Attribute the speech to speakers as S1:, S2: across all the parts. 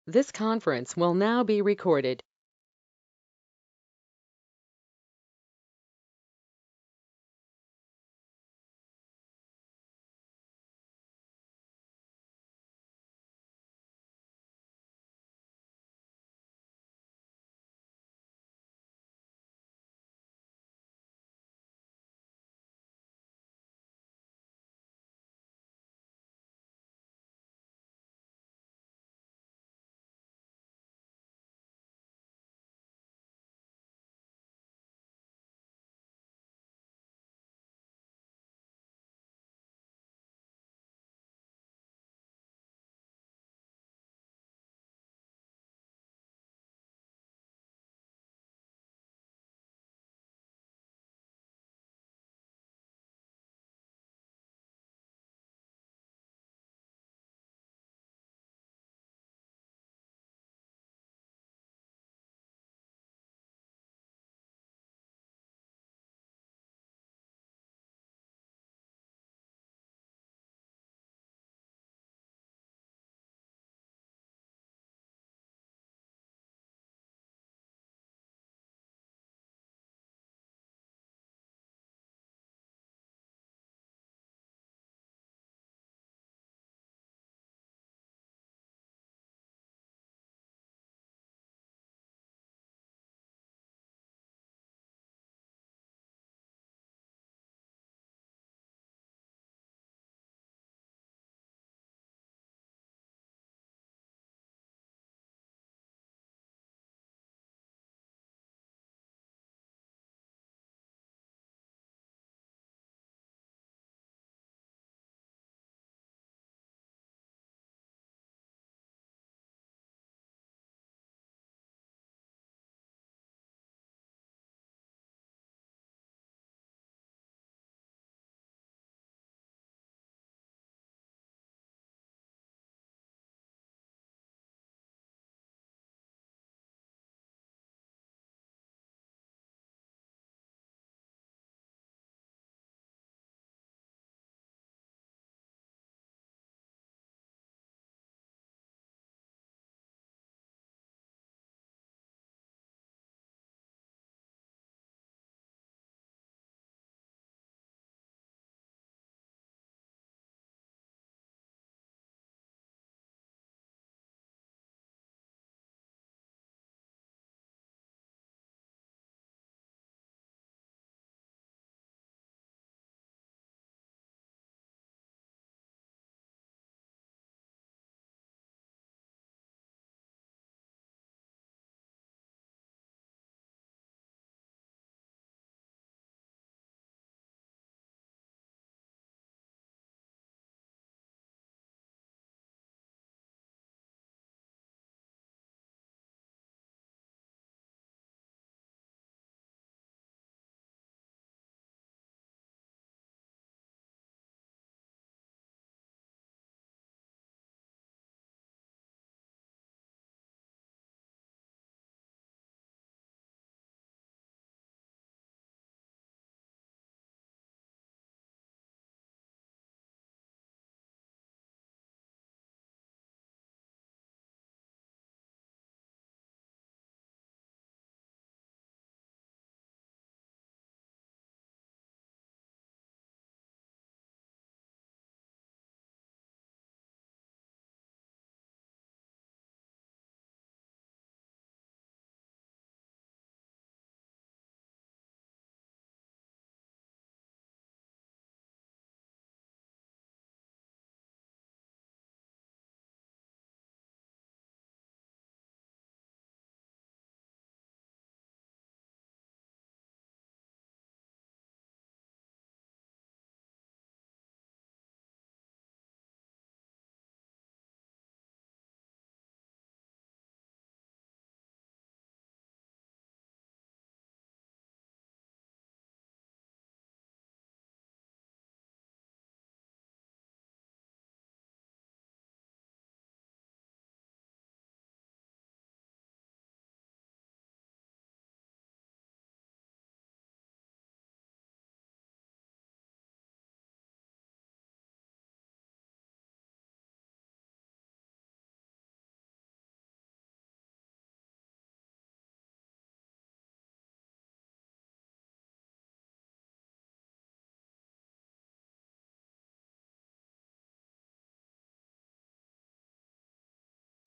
S1: This conference will now be recorded.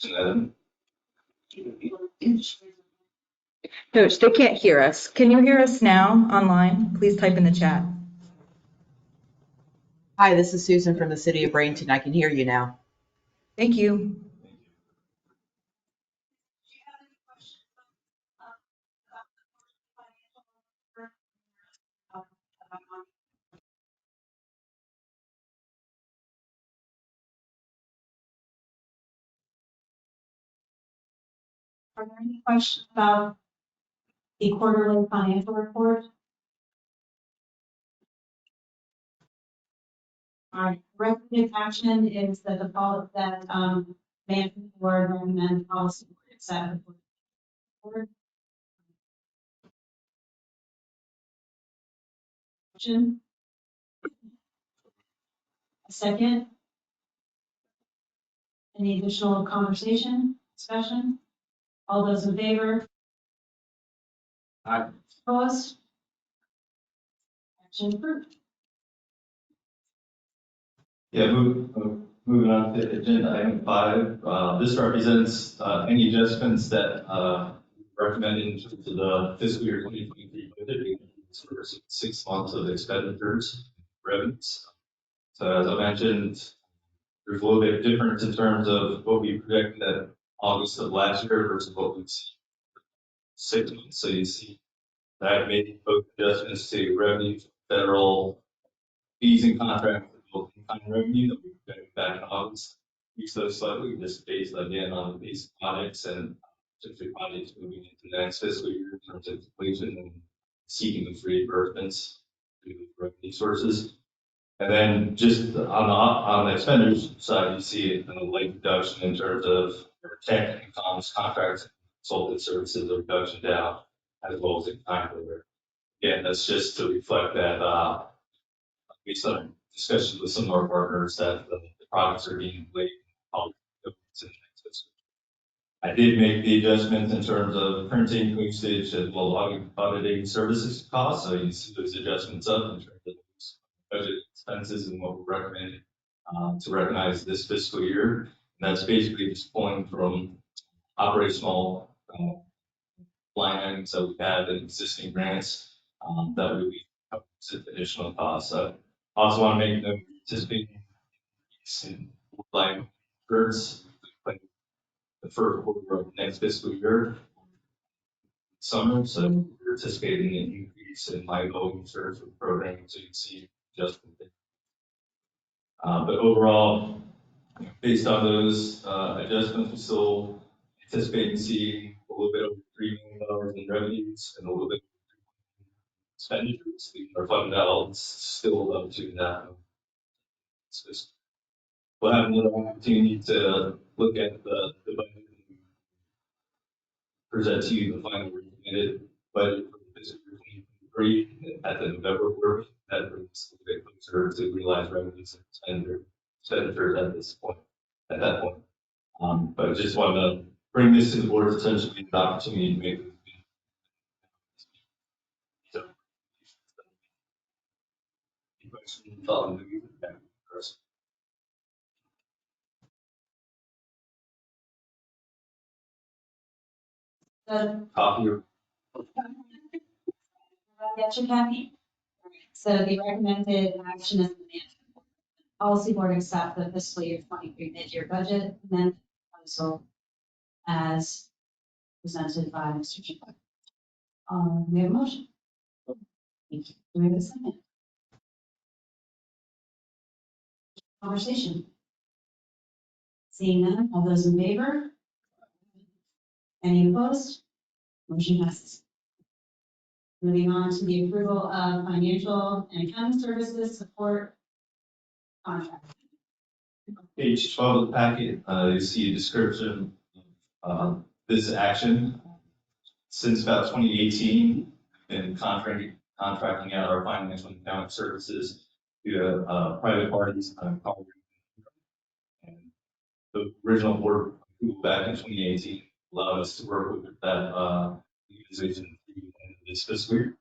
S2: Coach, they can't hear us. Can you hear us now online? Please type in the chat.
S3: Hi, this is Susan from the city of Bradenton. I can hear you now.
S2: Thank you.
S4: Are there any questions about the quarterly financial report? Our recommended action is that the policy that management board recommend policy accept. Motion. A second. Any additional conversation, discussion? All those in favor?
S5: Aye.
S4: Opposed? Action approved.
S5: Yeah, moving on to agenda item 5. This represents any adjustments that recommended in terms of the fiscal year 2023 budget for 6 months of expenditures, revenues. So as I mentioned, there's a little bit of difference in terms of what we projected at August of last year versus what we've seen 6 months. So you see that made both adjustments to revenue, federal fees and contracts, both in-kind revenue that we projected back in August. Use those slightly just based again on the basic projects and specific projects moving into the next fiscal year in terms of completion and seeking those reimbursements through the revenue sources. And then just on the expenditures side, you see a late reduction in terms of tech and comms contracts, consultant services, a reduction down, as well as in-kind labor. Again, that's just to reflect that based on discussions with some of our partners that the products are being late. I did make the adjustments in terms of printing, postage, as well as auditing services costs. So you see those adjustments up in terms of budget expenses and what we're recommending to recognize this fiscal year. And that's basically just pulling from operational line items that we have in existing grants that would be additional costs. So I also want to make note anticipating in line birds the first quarter of next fiscal year summer. So we're anticipating an increase in my voting service program, so you can see adjustment there. But overall, based on those adjustments, we still anticipate seeing a little bit over $3 million in revenues and a little bit expenditures. Our fund balance still up to that. We'll have another opportunity to look at the budget and present to you the final recommended budget for the fiscal year 2023 at the November board. That brings a bit closer to realized revenues and expenditures at this point, at that point. But I just wanted to bring this to the board's attention, the opportunity to make so, any questions on the Chris? Copy or
S4: Get your copy. So the recommended action is the management board. Policy board accept the fiscal year 23 mid-year budget amendment proposal as presented by Mr. Chipper. We have a motion. Thank you. Do we have a second? Conversation. Seeing none, all those in favor? Any opposed? Motion passes. Moving on to the approval of financial and accounting services support contract.
S5: Page 12 of the packet, you see a description of this action. Since about 2018, been contracting out our financial and accounting services to private parties. And the original board approval back in 2018 allowed us to work with that organization through the end of this fiscal year.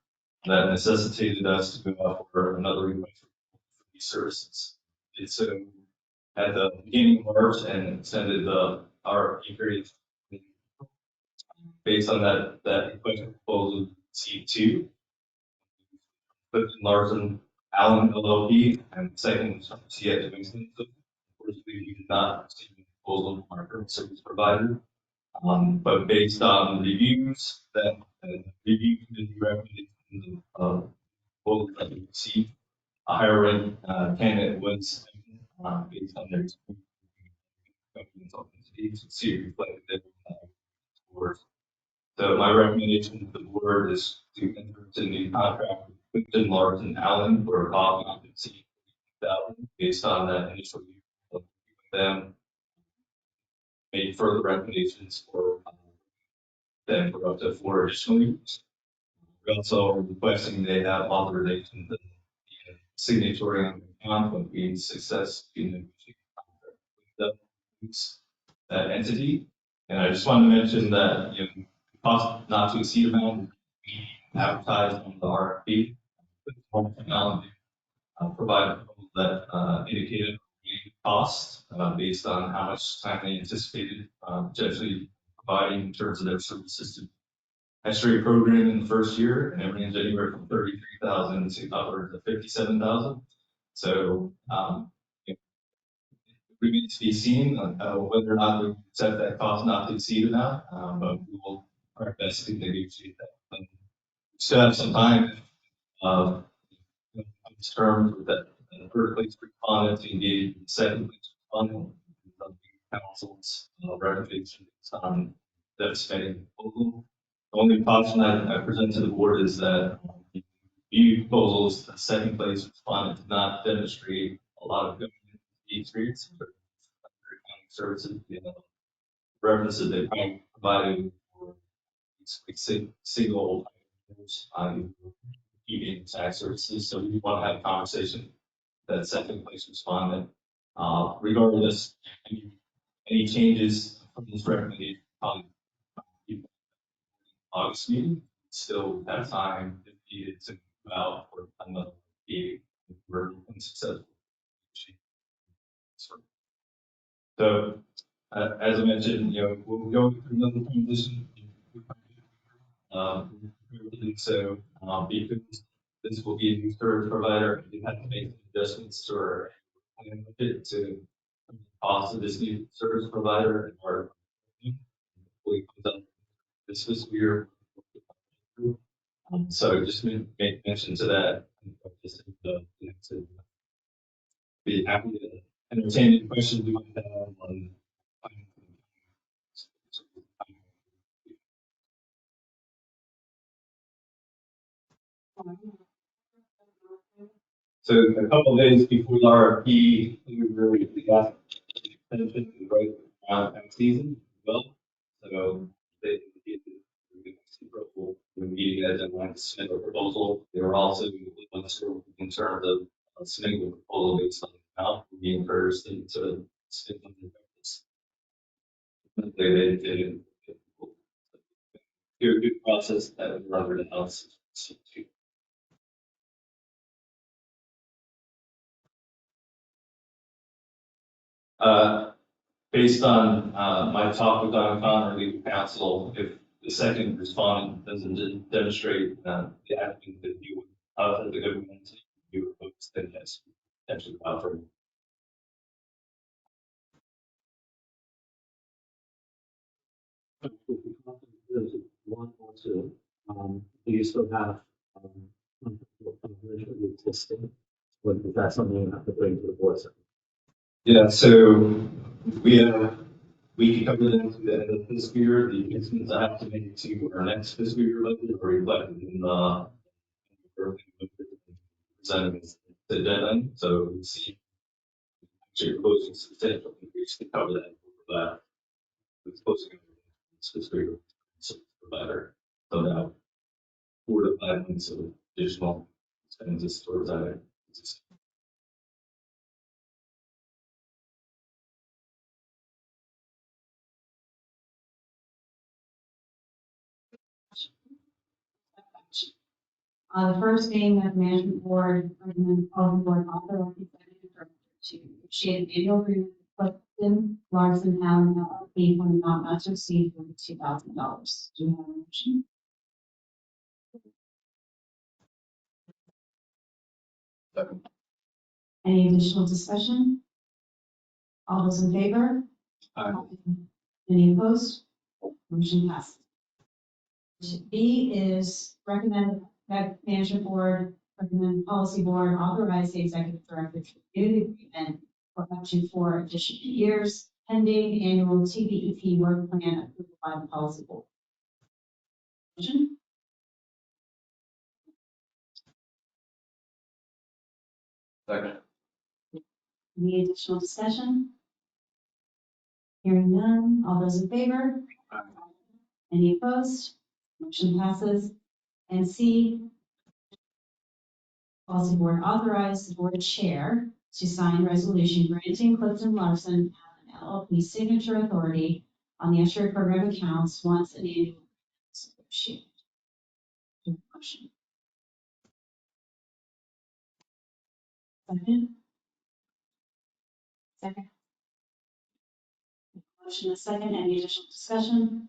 S5: That necessitated us to go out for another request for these services. It's at the beginning of March and extended the RFP period. Based on that request proposal C2, Clifton Larson Allen LLP, and second is C.H. Winston. Unfortunately, we did not receive a proposal from our current service provider. But based on reviews that review committee recommended proposal that we received, a higher rank candidate was based on their experience, see it reflected in the board. So my recommendation to the board is to enter into a new contract with Clifton Larson Allen for a cost not to exceed $50,000 based on that initial review with them. Made further recommendations for them for up to 4 additional years. We're also requesting they have authorization to be a signatory on the contract being success in negotiating contract with that entity. And I just want to mention that cost not to exceed amount we advertised on the RFP. Provide a proposal that indicated cost based on how much time they anticipated potentially providing in terms of their services to X-ray program in the first year, and it ranged anywhere from $33,000 to upwards of $57,000. So it remains to be seen whether or not we set that cost not to exceed amount, but we will try our best to negotiate that. But we still have some time terms with that first place respondent to engage with the second place respondent. Council's recommendations on that spending proposal. The only caution I present to the board is that view proposals, the second place respondent did not demonstrate a lot of government experience for accounting services. References they provided for single keeping tax services. So we want to have a conversation with that second place respondent. Regardless, any changes from this recommendation on August meeting, still have time if needed to move out for another meeting if we're unsuccessful. So, as I mentioned, we'll go through another transition. So, because this will be a new service provider, we have to make adjustments to our plan budget to cost of this new service provider and our this fiscal year. So just make mention to that. Just to be happy to entertain any questions you might have on. So a couple of days before the RFP, we were got attention right around tax season as well. So they were meeting as in line to submit a proposal. They were also in terms of submitting a proposal based on the amount being encouraged to submit on the practice. They did a good process that would run the house. Based on my talk with Don Connor, legal counsel, if the second respondent doesn't demonstrate the applicant that you would the government you would focus, then yes, potentially offer.
S6: One or two, do you still have existing? Or is that something you have to bring to the board?
S5: Yeah, so we can cover them to the end of this year. The adjustments I have to make to our next fiscal year budget are reflected in the early presented as the deadline. So we see actually proposing substantial increase to cover that. It's supposed to go fiscal year provider. So now 4 to 5 months of additional expenses towards that.
S4: The first being that the management board recommend calling board authorize the executive director to negotiate an annual agreement with Clifton Larson Allen LLP for an amount not to exceed $42,000. Do you have a motion?
S5: Second.
S4: Any additional discussion? All those in favor?
S5: Aye.
S4: Any opposed? Motion passes. B is recommend that management board, recommend policy board authorize the executive director to renew the agreement for up to 4 additional years pending annual TBEP work plan approved by the policy board. Motion?
S5: Second.
S4: Any additional discussion? Hearing none, all those in favor?
S5: Aye.
S4: Any opposed? Motion passes. And C, policy board authorize the board chair to sign resolution granting Clifton Larson LLP signature authority on the Escrow program accounts once an annual is negotiated. Motion. Second. Second. Motion is second. Any additional discussion?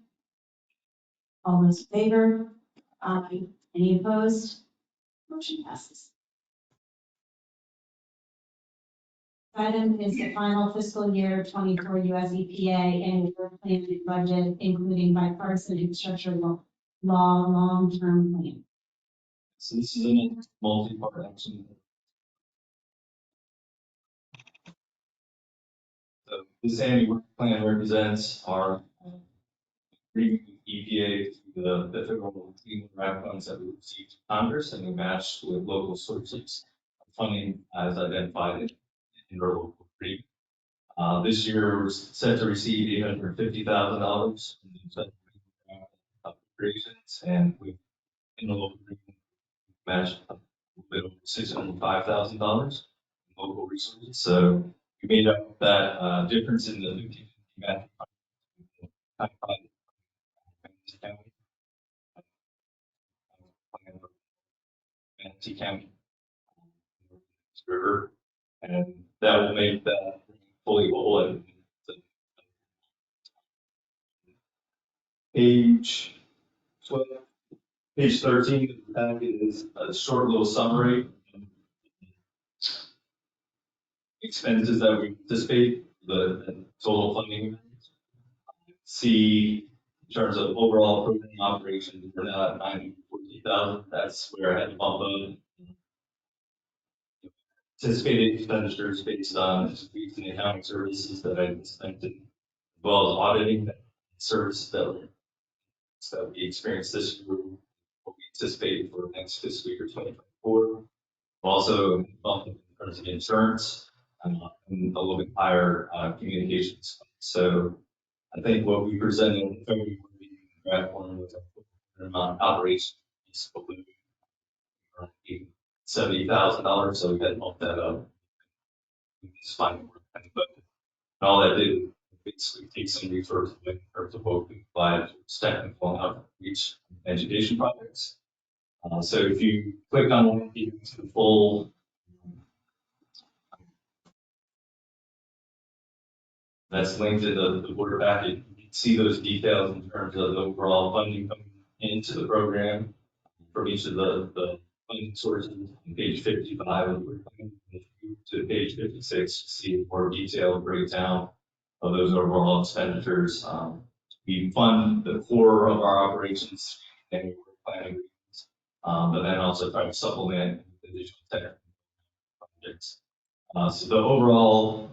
S4: All those in favor? Aye. Any opposed? Motion passes. Item is the final fiscal year 24 US EPA annual work plan and budget, including bipartisan infrastructure law long-term plan.
S5: So this is a multi-part action. So this annual work plan represents our agreement with EPA to the federal clean water funds that we received from Congress, and we matched with local sources of funding as identified in our local agreement. This year we're set to receive $850,000 from the federal appropriations, and we in the local agreement matched a little bit over $605,000 in local resources. So we made up that difference in the 50/50 match. Manatee County River, and that will make that fully whole. And page 12, page 13 of the packet is a short little summary of expenses that we anticipate, the total funding. See, in terms of overall program operations, we're now at $940,000. That's where I had to bump up anticipated expenditures based on increasing accounting services that I spent in, as well as auditing services that we experienced this year, what we anticipate for next fiscal year 2024. Also, bump in terms of insurance and a little bit higher communications. So I think what we presented in February draft form was an amount of operation is $70,000, so we had to bump that up. It's fine. But all that did basically take some resources away in terms of what we provide for technical and outreach education projects. So if you click on one of the full that's linked to the board packet, you can see those details in terms of the overall funding coming into the program from each of the funding sources. On page 55 of the board plan, to page 56 to see a more detailed breakdown of those overall expenditures. We fund the core of our operations and work planning agreements, but then also try to supplement with additional technical projects. So the overall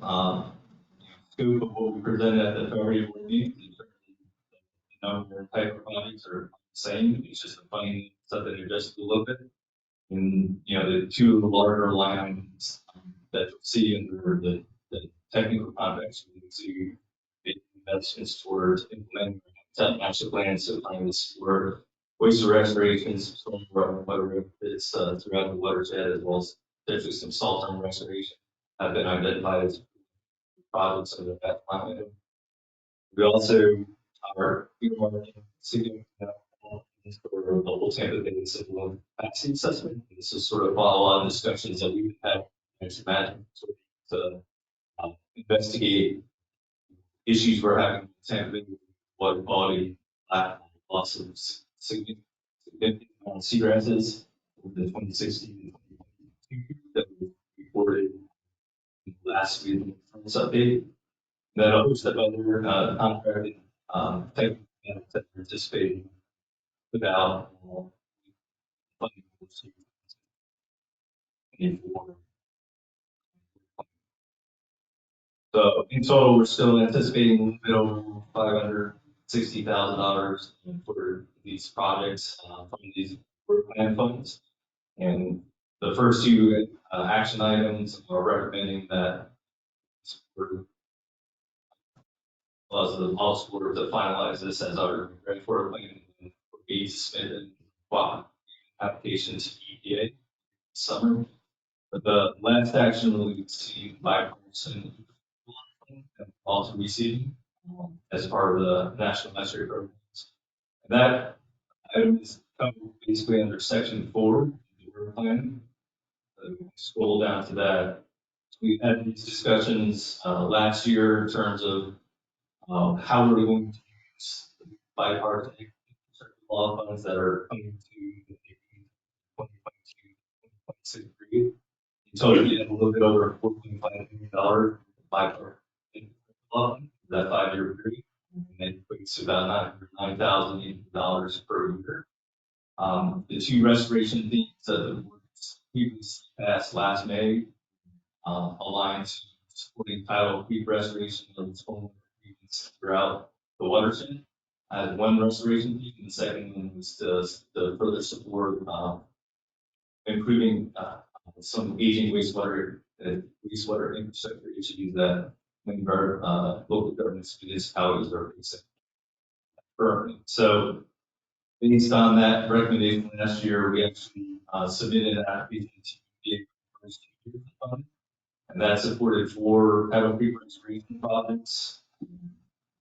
S5: scope of what we presented at the February board meeting, in terms of the number and type of projects are the same. It's just the funding stuff that adjusted a little bit. And the two of the larger line items that you'll see under the technical contracts, we see investments towards implementing master plans, so plans for waste restorations, stormwater, whether it's throughout the watershed, as well as potentially some salt dome restoration have been identified as projects under that line item. We also are earmarking significant for the whole Tampa Bay civil capacity assessment. This is sort of follow-on discussions that we've had, as you imagine, sort of to investigate issues we're having in Tampa Bay with water quality, loss of significant amount of seagrasses over the 2016 and 2022 that we reported last week in the first update. Then a host of other contracted technical matters that we're anticipating without funding for. So in total, we're still anticipating a little bit over $560,000 for these projects from these work plan funds. And the first two action items are recommending that all schools to finalize this as our ready for a plan for me to submit a application to EPA summer. But the last action relates to bipartisan also receiving as part of the National Mastery Programs. And that item is covered basically under Section 4 of the work plan. Scroll down to that. We had these discussions last year in terms of how we're going to use the bipartisan law funds that are coming to the 2022-2026 period. In total, we had a little bit over $4.5 million bipartisan law fund for that 5-year period, and it equates to about $9,000 per year. The two restoration themes that the board previously passed last May align to supporting tidal creek restoration of stormwater treatments throughout the watershed. I had one restoration theme, and the second one was to further support improving some aging wastewater infrastructure issues that many of our local governments, municipalities are facing. So based on that recommendation last year, we actually submitted an application to the first 2 years of funding, and that supported 4 tidal creek restoration projects.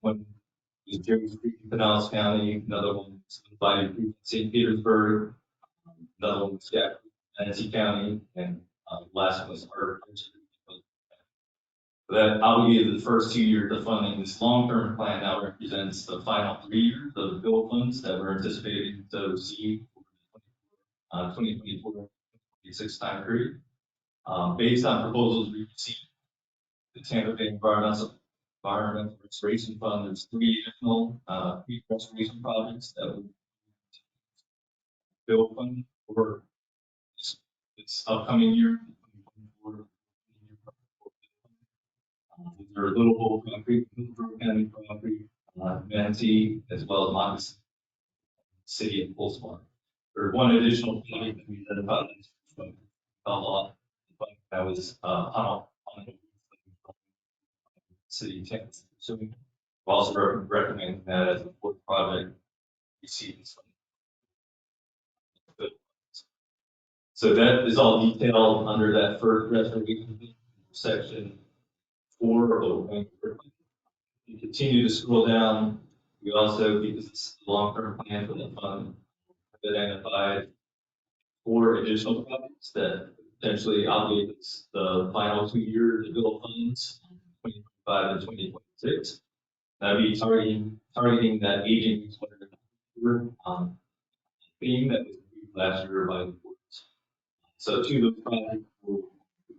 S5: One was Jerry's Creek in Pinellas County, another one was Bayou Creek in St. Petersburg, another one was Jack Creek in Nancy County, and the last one was Harbor Creek. That obligated the first 2 years of funding. This long-term plan now represents the final 3 years of the bill funds that we're anticipating to receive for the 2024-2026 time period. Based on proposals we received, the Tampa Bay Environmental Restoration Fund, there's 3 additional creek restoration projects that would bill fund for this upcoming year. These are Little Hole Concrete, Middleborough County Concrete, Manatee, as well as Montgomery City and Pulsar. There's one additional project that we identified that was on City Tampa. So we also recommend that as a fourth project receiving some. So that is all detailed under that first restoration section 4 of the you continue to scroll down. We also, because this is the long-term plan for the fund, have identified 4 additional projects that potentially obligate the final 2 years of bill funds, 2025 and 2026. That would be targeting that aging theme that was approved last year by the boards. So 2 of those projects will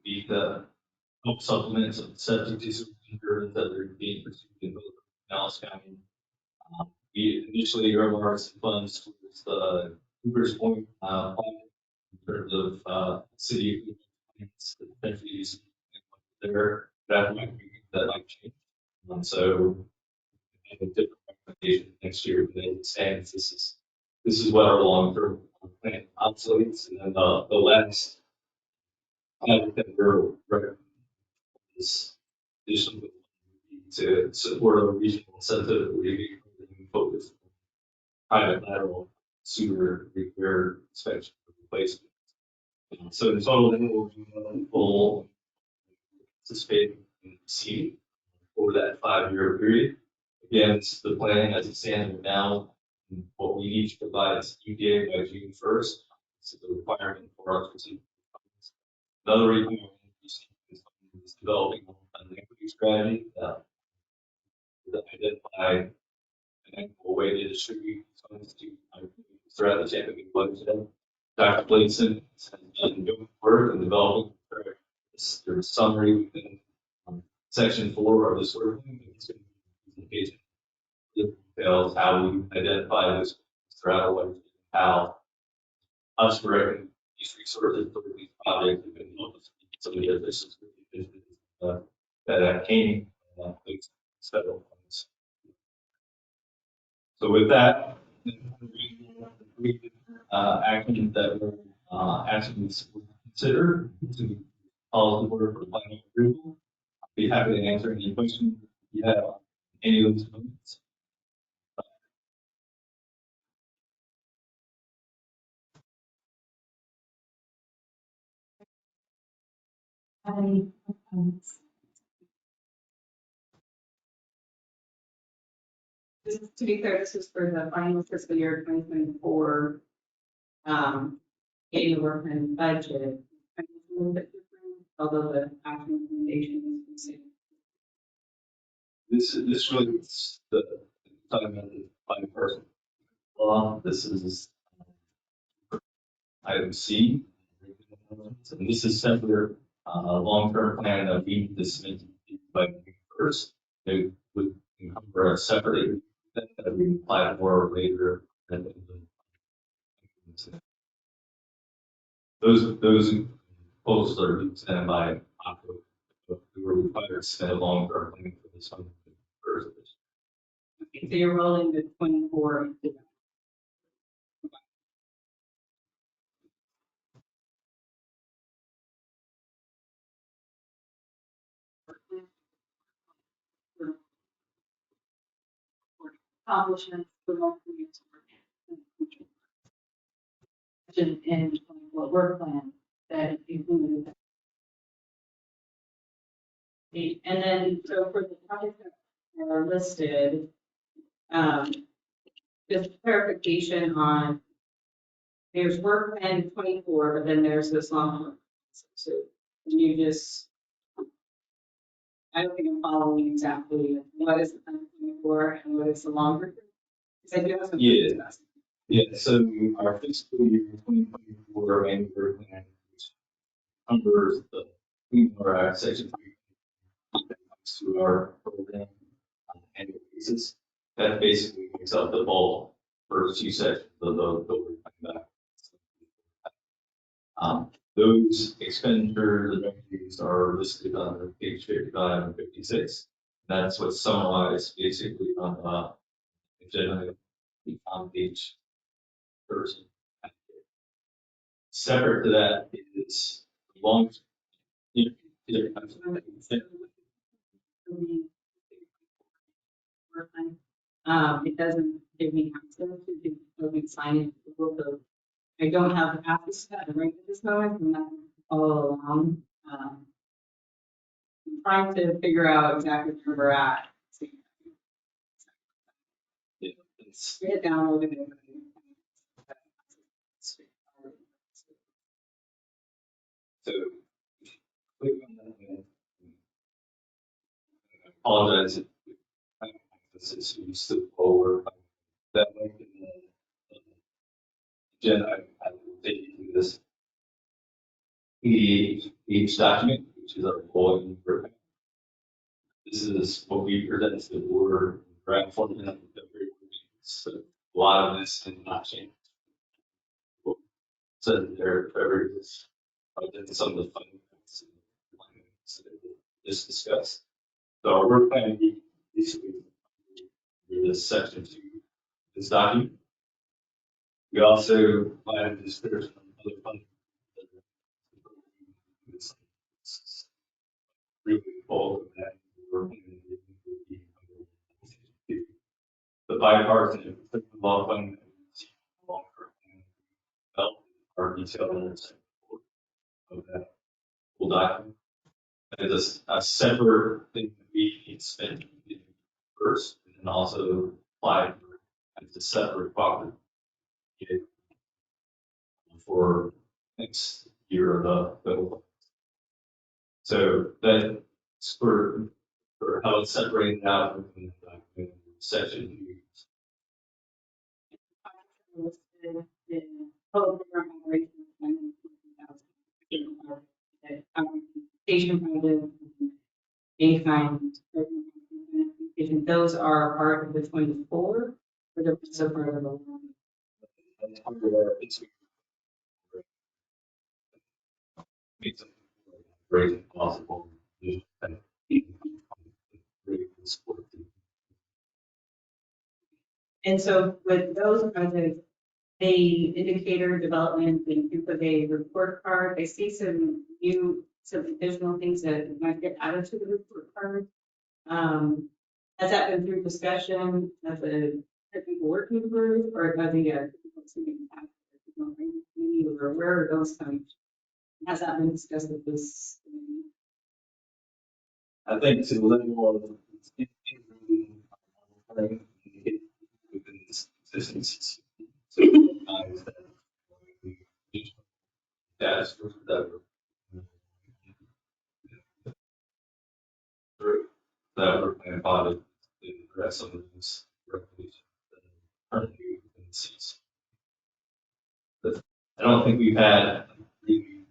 S5: be the help supplement some septic system improvements that are being pursued in both Pinellas County. We initially earmarked some funds towards the Cooper's Point project in terms of city potentially using there. That might change. So we have a different recommendation next year, but it stands. This is what our long-term plan obsoletes, and then the last project that we're recommending is additional to support a regional incentive review focus on private lateral sewer repair inspection replacement. So in total, then we'll do full anticipating and receiving over that 5-year period. Again, this is the plan as it stands right now. What we need to provide is EPA by June 1st. So the requirement for us to another requirement is developing an equity strategy to identify an equitable way to distribute funds to throughout the Tampa Bay budget. Dr. Blakeson has done good work in developing their summary within section 4 of this work. It's going to be a presentation that details how we identify this throughout our budget, how us directing these resources for these projects have been helped us meet some of the officials that came these federal funds. So with that, actions that were actions considered to follow the board for final approval. I'll be happy to answer any questions you have on any of those moments.
S7: To be clear, this is for the final fiscal year 2024, getting the workman budget. A little bit different, although the action recommendation is the same.
S5: This really is the talking about the final person law. This is item C. And this is separate long-term plan that we need to submit by May 1st. They would encumber a separate that we apply for later. Those proposals are being sent by October. We were required to send a long-term plan for this one first.
S7: Okay, so you're rolling the 24 into that. Accomplishments for all communities in the work plan that included. And then, so for the projects that are listed, just clarification on, there's work plan 24, but then there's this long term. So can you just, I don't think I'm following exactly what is the plan 24 and what is the longer term? Because I do have some.
S5: Yeah. Yeah, so our fiscal year 2024 annual work plan, which covers the our section 3 to our program on an annual basis, that basically makes up the bulk first two sections of the work plan back. Those expenditures and revenues are listed on page 55 and 56. That's what's summarized basically on the agenda on page 13. Separate to that is long.
S7: It doesn't give me access to the voting sign in. I don't have access to that right at this moment, and that all along. I'm trying to figure out exactly where we're at.
S5: It's
S7: Get downloaded it.
S5: so click on that link. I apologize if this is used to forward that link in the agenda. I will take you through this each document, which is our bulletin. This is what we present to the board draft format. So a lot of this did not change. So there, Trevor is some of the fundamentals that just discussed. So our work plan basically is section 2 this document. We also provide a description of other fundamentals. Really bulk of that work plan would be the bipartisan law fund long-term plan are detailed in the second of that full document. It is a separate thing that we need to spend first, and then also apply as a separate pocket for next year of the. So that's for for how it's separated out within the document, section views.
S7: Listed in total program operations, station project, A fund, those are part of the 24, or they're also part of the.
S5: That's under our make something great and possible. Just kind of great and support the
S7: And so with those projects, the indicator development, and group of a report card, I see some additional things that might get added to the report card. Has that been through discussion as a technical working group or as a or where are those coming? Has that been discussed with this?
S5: I think to the level of within this existing system. So recognize that that's that we're planning about to address some of these regulations that are currently within the system. But I don't think we've had really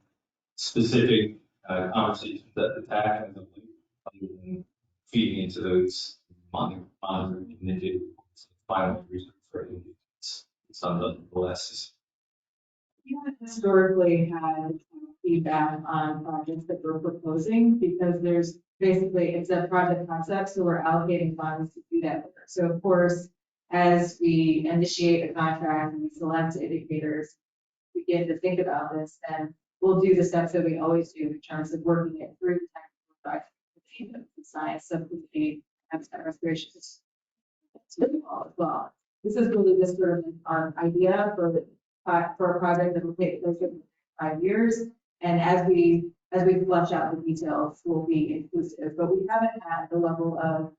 S5: specific conversations at the TAC as of late, other than feeding into those monitoring and indicator reports, final research for indications. Some of the less.
S8: We haven't historically had feedback on projects that we're proposing because there's basically, it's a project concept, so we're allocating funds to do that work. So of course, as we initiate a contract and we select indicators, begin to think about this, then we'll do the steps that we always do in terms of working it through the technical project, the science subcommittee, habitat restoration as well. This is really just sort of our idea for a project that will take place in 5 years. And as we flesh out the details, we'll be inclusive, but we haven't had the level of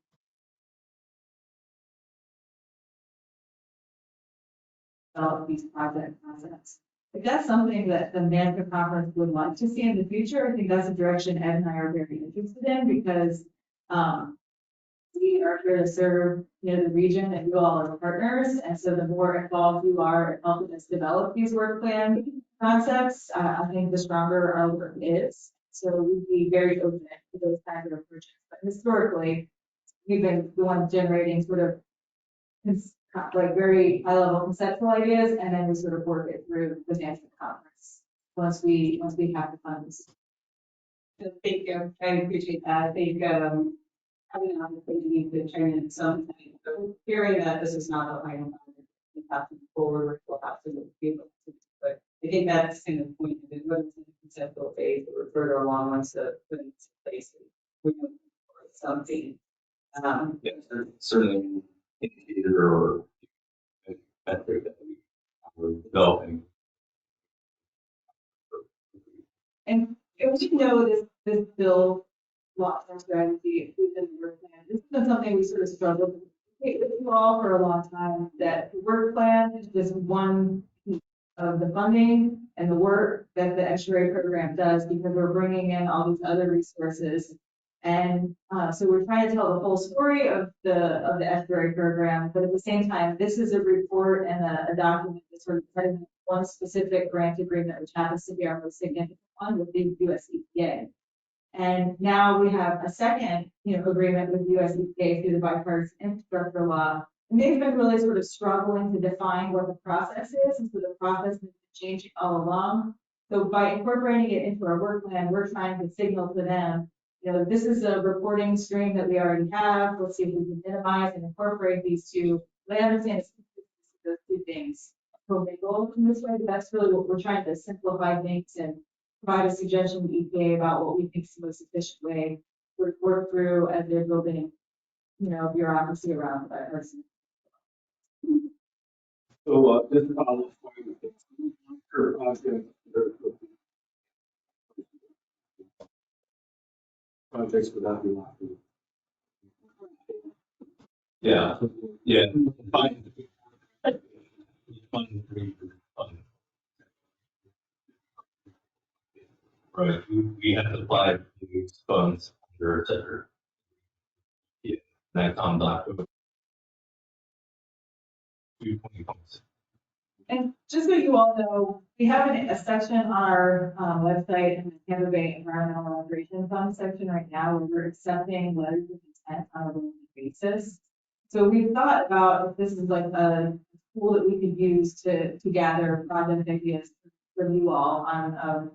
S8: develop these project concepts. If that's something that the management conference would like to see in the future, I think that's a direction Ed and I are very interested in because we are here to serve, the region and you all are partners. And so the more involved you are in helping us develop these work plan concepts, I think the stronger our work is. So we'd be very open to those kinds of approaches. But historically, we've been the ones generating sort of like very high level conceptual ideas, and then we sort of work it through the management conference once we have the funds.
S7: Thank you. I appreciate that. I think having an opportunity to turn in some hearing that this is not the final project, we have to move forward, we'll have to move people. But I think that's kind of the point of it. Whether it's in the conceptual phase or further along once the put into place, we're looking for something.
S5: Yeah, certainly indicator or metric that we're developing.
S8: And we know this bill long-term strategy, including the work plan. This has been something we sort of struggled with you all for a long time, that the work plan is just one piece of the funding and the work that the estuary program does, because we're bringing in all these other resources. And so we're trying to tell the whole story of the estuary program, but at the same time, this is a report and a document that's sort of setting one specific grant agreement, which happens to be our most significant one with the US EPA. And now we have a second, agreement with US EPA through the bipartisan infrastructure law. And they've been really sort of struggling to define what the process is, and so the process has been changing all along. So by incorporating it into our work plan, we're trying to signal to them, this is a reporting stream that we already have. Let's see if we can minimize and incorporate these two. But I understand it's those two things co-mingle in this way. But that's really what we're trying to simplify things and provide a suggestion to EPA about what we think is the most efficient way to work through as they're building, bureaucracy around that person.
S6: So, this is all projects without the lot.
S5: Yeah, yeah. Fine. Right, we have to apply these funds under a separate that on Black Oak. 2026.
S8: And just so you all know, we have a section on our website in the Tampa Bay Environmental Restoration Fund section right now where we're accepting letters of intent on a rolling basis. So we thought about if this is like a tool that we could use to gather project ideas from you all on,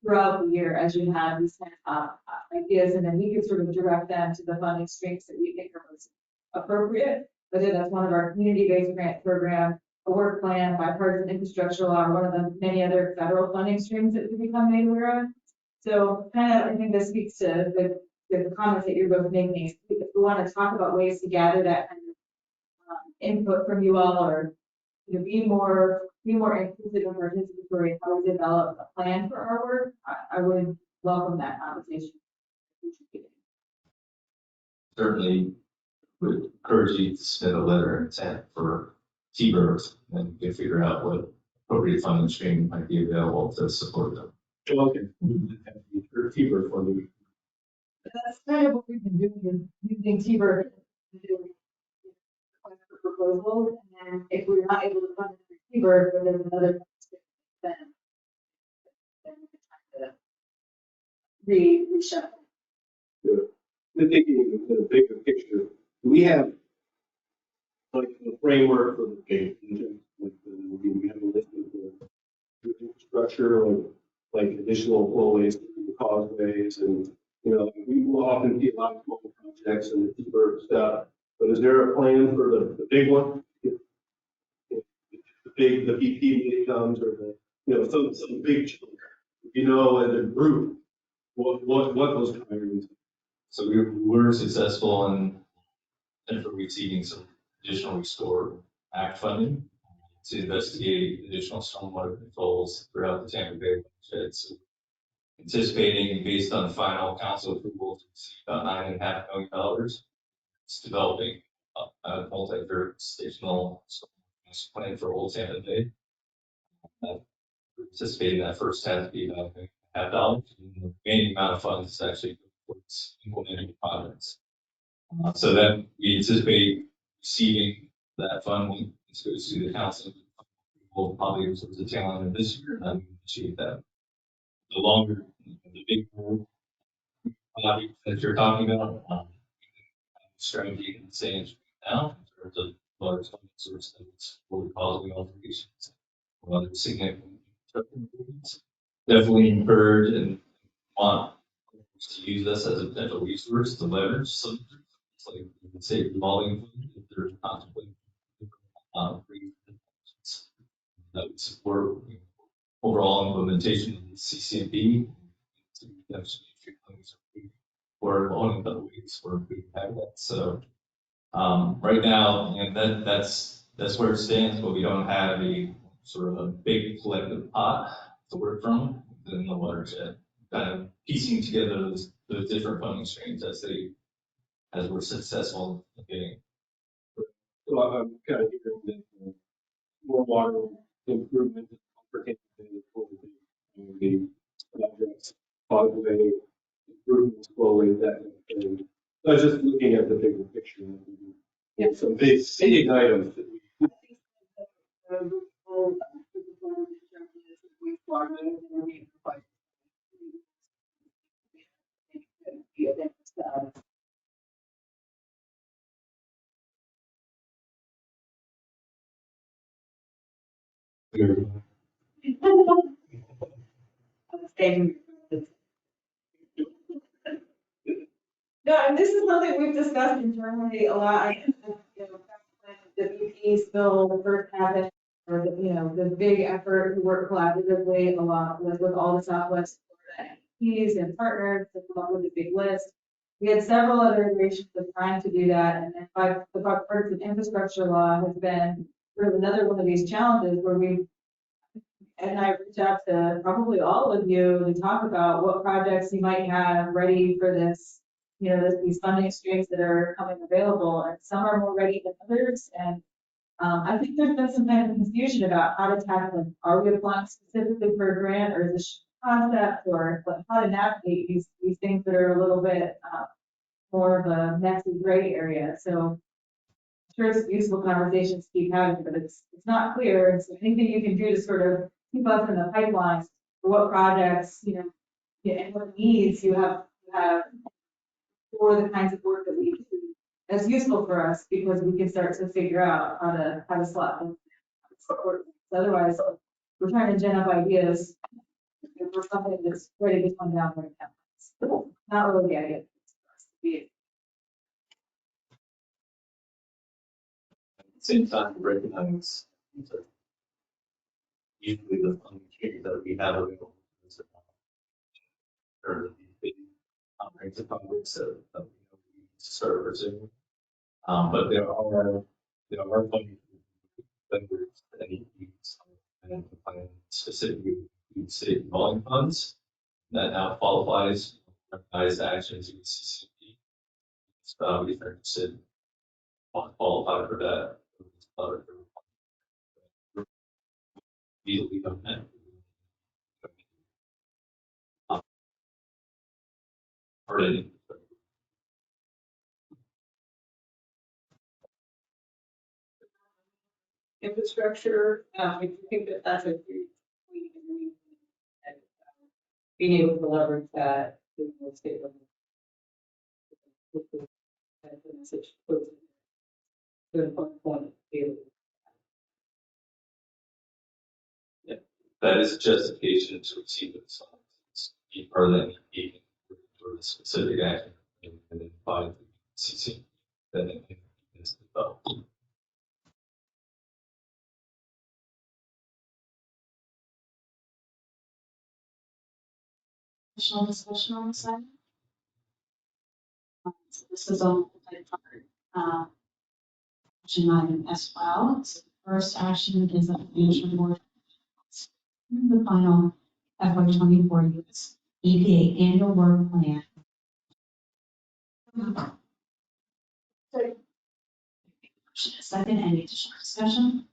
S8: throughout the year as you have these kind of ideas, and then we could sort of direct them to the funding streams that we think are most appropriate. Whether that's one of our community-based grant program, a work plan, bipartisan infrastructure law, or one of the many other federal funding streams that we become made aware of. So kind of, I think this speaks to the comments that you're both making. If we want to talk about ways to gather that kind of input from you all, or be more inclusive and participatory in how we develop a plan for our work, I would welcome that conversation.
S5: Certainly would encourage you to submit a letter of intent for T-Birds, and you can figure out what appropriate funding stream might be available to support them.
S6: Okay. For fever funding.
S8: That's kind of what we've been doing, is using T-Bird to do requests for proposals, and then if we're not able to fund it through T-Bird, then there's another, then we can try to reshuffle.
S6: The thinking of the bigger picture, we have like the framework for the game, like we have a list of the infrastructure, like additional flowways, causeways, and we will often see a lot of small projects and the deeper stuff. But is there a plan for the big one? The BP when it comes, or some big chunk, as a group, what those priorities?
S5: So we were successful in receiving some additional Restore Act funding to investigate additional stormwater controls throughout the Tampa Bay watershed. So anticipating, based on final council approval, to receive about $9.5 million. It's developing a multi-jurisdictional plan for Old Tampa Bay. We're anticipating that first half to be about $9.5 million. And the remaining amount of funds is actually towards implementing projects. So then we anticipate receiving that fund when it goes to the council. We'll probably towards the tail end of this year, and then we achieve that. The longer, the bigger project that you're talking about, strategy and saying now in terms of large funding source that's fully causing alterations or other significant improvements. Definitely encourage and want to use this as a potential resource to leverage some. It's like you can say revolving fund if they're contemplating that would support overall implementation of the CCMP or owning other ways for food habitat. So right now, that's where it stands, but we don't have a sort of a big collective pot to work from within the watershed. Kind of piecing together those different funding streams as we're successful in getting.
S6: So I'm kind of hearing that more water improvement pertaining to the projects, causeway improvements, flowways, that kind of thing. I was just looking at the bigger picture. Some big items that we.
S8: No, and this is something we've discussed internally a lot. The BP spill, the first happened, or the big effort to work collaboratively a lot with all the Southwest Florida entities and partners to come up with a big list. We had several other iterations of trying to do that, and then the bipartisan infrastructure law has been sort of another one of these challenges where I reached out to probably all of you to talk about what projects you might have ready for this, these funding streams that are coming available, and some are more ready than others. And I think there's been some kind of confusion about how to tackle them. Are we applying specifically for a grant, or is this concept, or how to navigate these things that are a little bit more of a messy gray area, so I'm sure it's a useful conversation to keep having, but it's not clear, and so anything you can do to sort of keep us in the pipeline for what projects, and what needs you have for the kinds of work that we do, that's useful for us, because we can start to figure out how to slot them. Support. Otherwise, we're trying to gen up ideas for something that's ready to come down right now. It's not really the idea.
S5: At the same time, recognize that usually the funding streams that we have available are the big comprehensive projects that we need to start pursuing. But there are funding vendors that need and plan specifically with state revolving funds that now qualifies, recognized actions in CCP. So if they're interested, qualify for that. Easily done that. Or any.
S7: Infrastructure, if you think that that's a being able to leverage that to the state level. That's the message. Good point.
S5: Yeah, that is justification to receive the funds. Be part of that meeting for the specific action and then by the CC. Then it is developed.
S4: Additional discussion on this item? So this is on the part, action item as well. So the first action is that the management board the final FY24 US EPA annual work plan. Second, any additional discussion?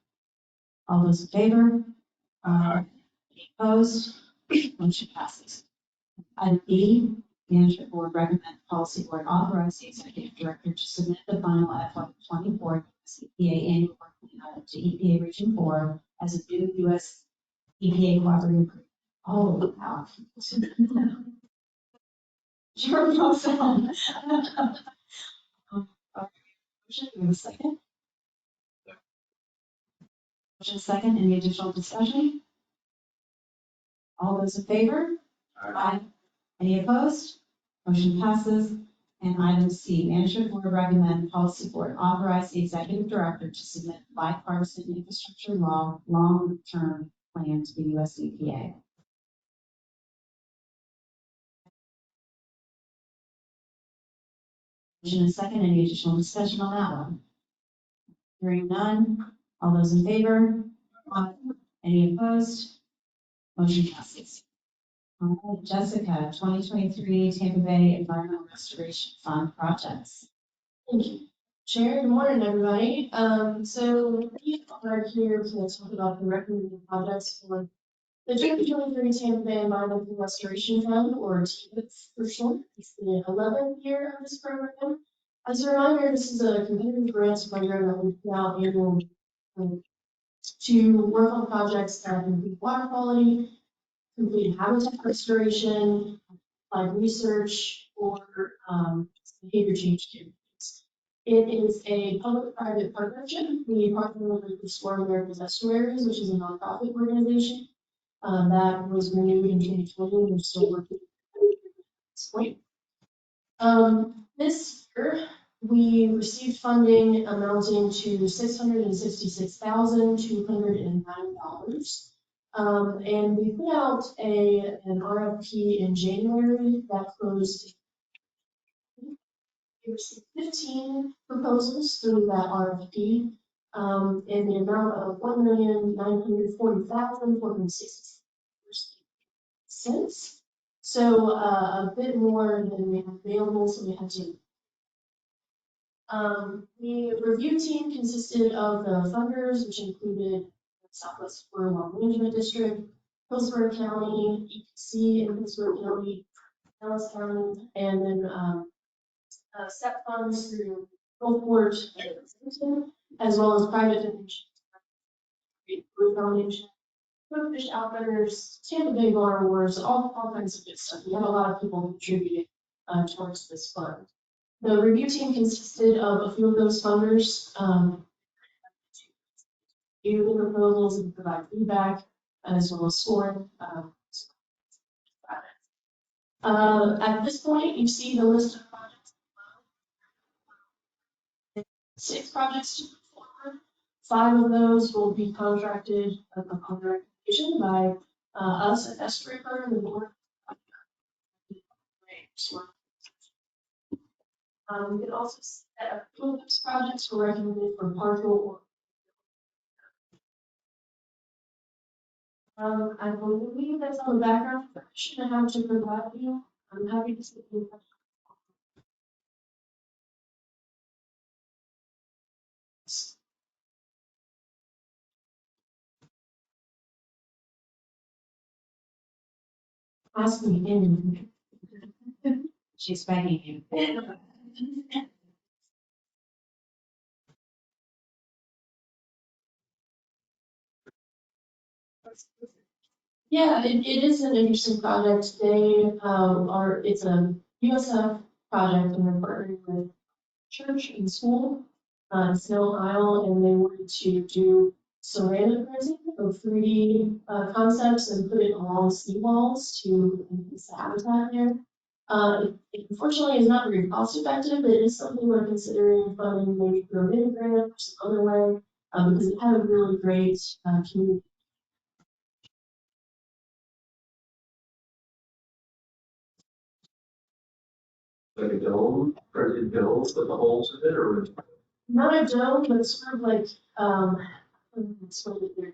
S4: All those in favor? Any opposed? Motion passes. Item B, management board recommend policy board authorize the executive director to submit the final FY24 US EPA annual work plan to EPA Region 4 as a new US EPA cooperative agreement. Oh, wow. Sure, no sound. Motion, do we have a second? Motion second, any additional discussion? All those in favor? Aye. Any opposed? Motion passes. And item C, management board recommend policy board authorize the executive director to submit bipartisan infrastructure law long-term plan to the US EPA. Motion and second, any additional discussion on that one? Hearing none, all those in favor? Aye. Any opposed? Motion passes. All right, Jessica, 2023 Tampa Bay Environmental Restoration Fund projects.
S9: Thank you, Chair. Good morning, everybody. So we are here to talk about the recommended projects for the 2023 Tampa Bay Environmental Restoration Fund, or TBIF for short. It's the 11th year of this program. As a reminder, this is a competitive grants program that we put out annually to work on projects that improve water quality, complete habitat restoration, like research, or behavior change campaigns. It is a public-private partnership. We partner with Restore America's Estuaries, which is a nonprofit organization that was renewed in 2020. We're still working at this point. This year, we received funding amounting to $666,209. And we put out an RFP in January that closed. We received 15 proposals through that RFP in the amount of $1,940,460. So a bit more than we have available, so we had to. The review team consisted of the funders, which included Southwest Florida Water Management District, Hillsborough County, EPC in Hillsborough County, Dallas County, and then SEP funds through Gulfport and Clinton, as well as private donations. Group foundation, Fish Outfitters, Tampa Bay borrowers, all kinds of good stuff. We had a lot of people contributing towards this fund. The review team consisted of a few of those funders, review the proposals and provide feedback, as well as scoring. At this point, you see the list of projects. 6 projects to move forward. 5 of those will be contracted upon recommendation by us at S. Draper and the board. We can also see that a few of those projects were recommended for partial or. I believe that's all the background information I have to provide you. I'm happy to see you. Ask me in.
S4: She's begging you.
S9: Yeah, it is an interesting project. It's a USF project and they're partnering with church and school, Snow Isle, and they wanted to do ceramic resin of 3D concepts and put it along seawalls to enhance the habitat there. It unfortunately is not very cost effective, but it is something we're considering funding maybe through a mini grant or some other way, because it had a really great community.
S6: Like a dome, or it builds with the holes in it, or?
S9: Not a dome, but sort of like, sort of there.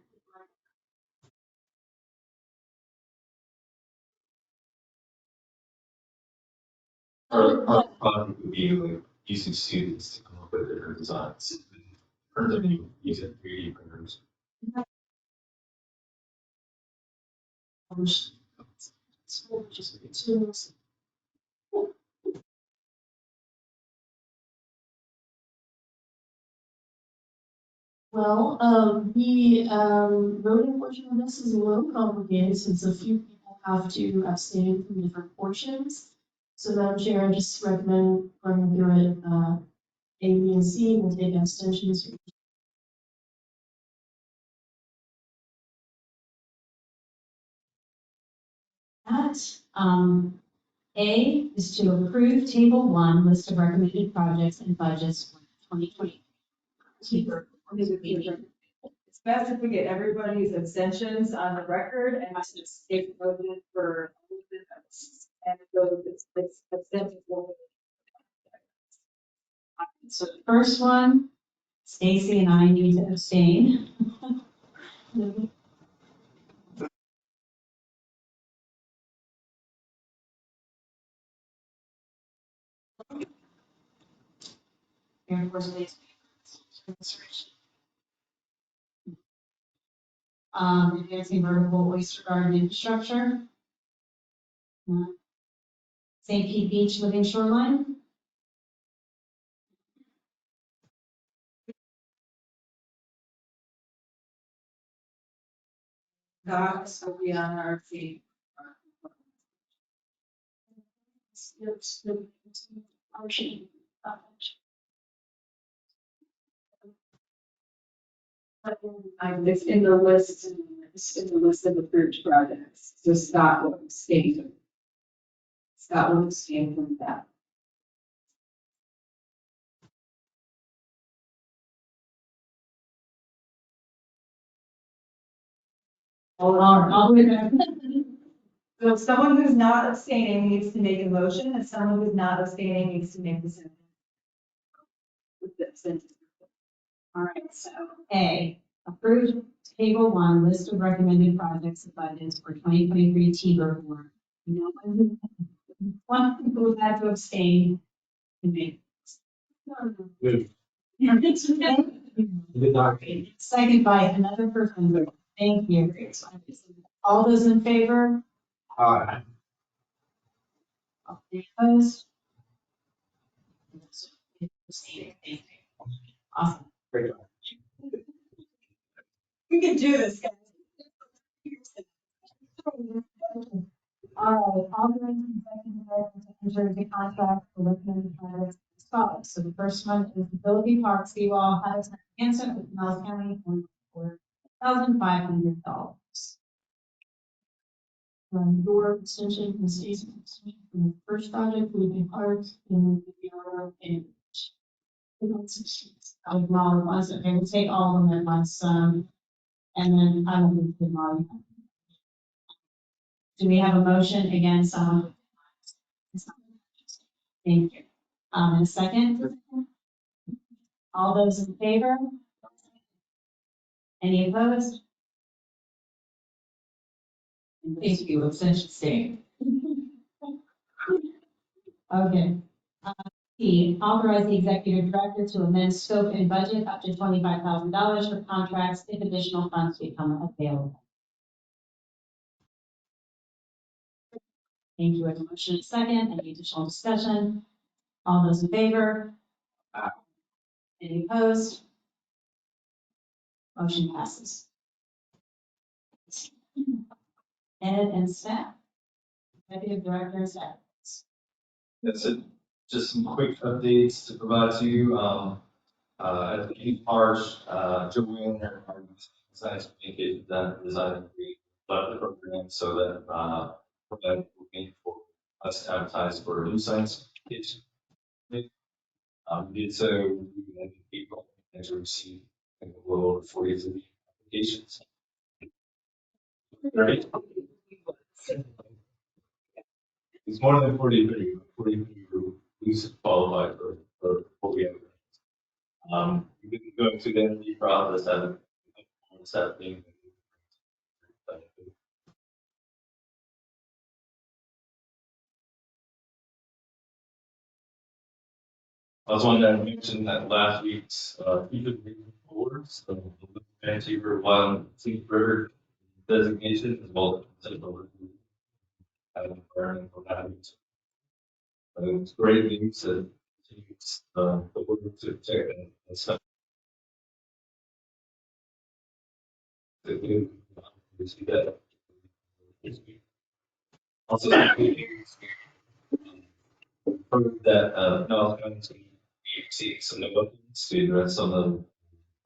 S5: Our project would be like using students to come up with different designs. Or them using 3D printers.
S9: Well, the voting portion of this is a little complicated since a few people have to abstain from different portions. So Madam Chair, I just recommend running through it, A, B, and C, and take abstentions.
S4: That, A is to approve table 1, list of recommended projects and budgets for 2020.
S8: It's best if we get everybody's abstentions on the record and just take voted for all of the votes. And so it's abstentions will.
S4: So the first one, Stacy and I need to abstain. Air Force Base. Advancing vertical oyster garden infrastructure. St. Pete Beach living shoreline.
S8: Docs will be on our feet. It's in the list, it's in the list of approved projects, so Scott will abstain. Scott will abstain from that.
S4: I'll be there.
S8: So someone who's not abstaining needs to make a motion, and someone who's not abstaining needs to make the sentence. With the sentence.
S4: All right, so A, approved table 1, list of recommended projects and budgets for 2023 T-Bird work. No one who had to abstain can make.
S6: Good.
S4: Second by another person. Thank you. All those in favor?
S6: Aye.
S4: All opposed? Thank you. Awesome.
S6: Great job.
S8: We can do this, guys.
S4: All right, authorizing executive director to enter into contract for recommended projects as follows. So the first one is the Philippi Park Seawall Habitat Enhancement with Pinellas County for $1,500.
S9: Door extension and season from the first project, Philippi Park, and the other in.
S4: I would model ones, okay, we'll take all of them at once, and then I will move the model. Do we have a motion against, thank you. A second? All those in favor? Any opposed? Thank you, abstention staying. Okay. E, authorize the executive director to amend scope and budget up to $25,000 for contracts if additional funds become available. Thank you. I have a motion and a second. Any additional discussion? All those in favor? Any opposed? Motion passes. Ed and staff. Executive director and staff.
S5: That's it. Just some quick updates to provide to you. At the beginning part, Joanne, our science communication design, we left the program so that that would be for us to advertise for a new science communication. We did so in April and to receive a little over 43 applications. Right? It's more than 43, 43 who qualified for what we have. We've been going through the interview process, having thing. I was wanting to mention that last week's Future Vision Awards, the Vancouver Wild Sea River designation, as well as Central having learning from that. It's great news and continues the work to check and stuff. We see that. Also, prove that North County's going to be seeing some developments to address some of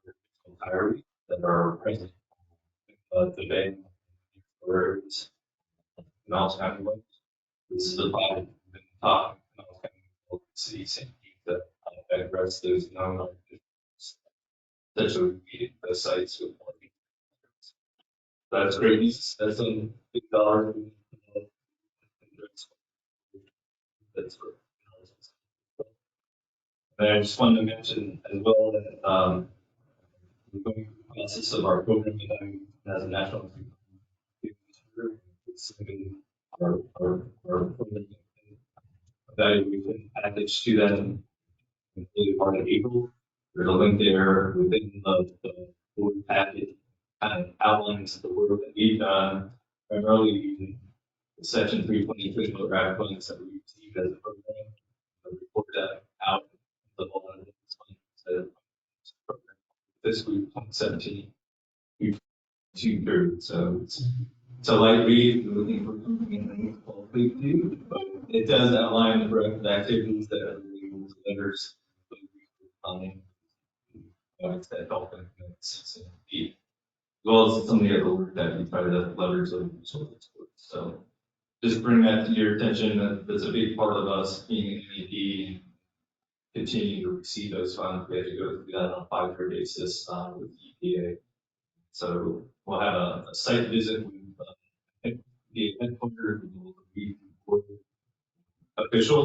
S5: the entirety that are present the bay areas. North County ones. This is the project we've been talking about city safety that address those non essentially the sites with more people. That's great news. That's some big dollar. That's great. And I just wanted to mention as well that we're going through the process of our program as a national our program evaluation package to them in the part of April. There's a link there within the board package, kind of outlines the work that we've done, primarily using the section 323 grant funds that we received as a program. We report that out the whole fiscal year 2017 2/3. So it's a light read, we're looking for anything to, but it does outline the breadth of activities that are letters that dolphin as well as some of the other work that we try to leverage those resources. So just bring that to your attention. That's a big part of us being an MEP and continue to receive those funds. We have to go through that on a 5-year basis with EPA. So we'll have a site visit with the headquarters official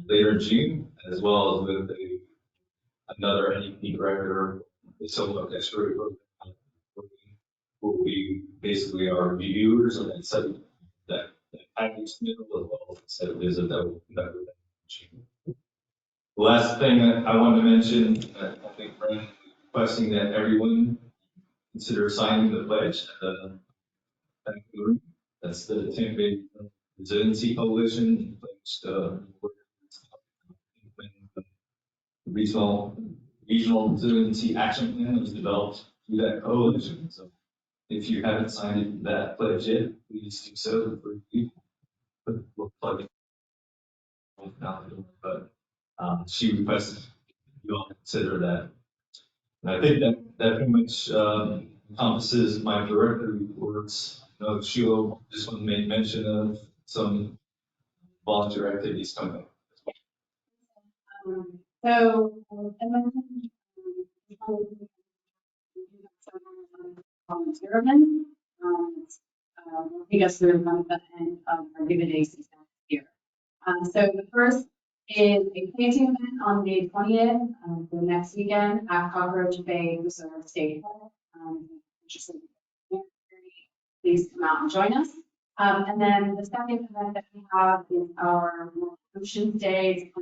S5: later in June, as well as with another NEP director, the solo extra program, will be basically our reviewers of that site, that package middle as well as the site visit that will conduct with June. The last thing that I wanted to mention, I think Brent requesting that everyone consider signing the pledge. That's the Tampa Bay Resiliency Coalition pledge to work regional resiliency action plan that was developed through that coalition. So if you haven't signed that pledge yet, please do so for you. But we'll plug it. But she requested you all consider that. And I think that pretty much encompasses my director reports. I know Sheila just want to make mention of some volunteer activities coming up.
S4: So, I mentioned, volunteer event, take us through one of the end of our Give a Day season here. So the first is a planting event on May 20th, the next weekend at Cockroach Bay Reserve State Park. Interested, please come out and join us. And then the second event that we have is our Oceans Day.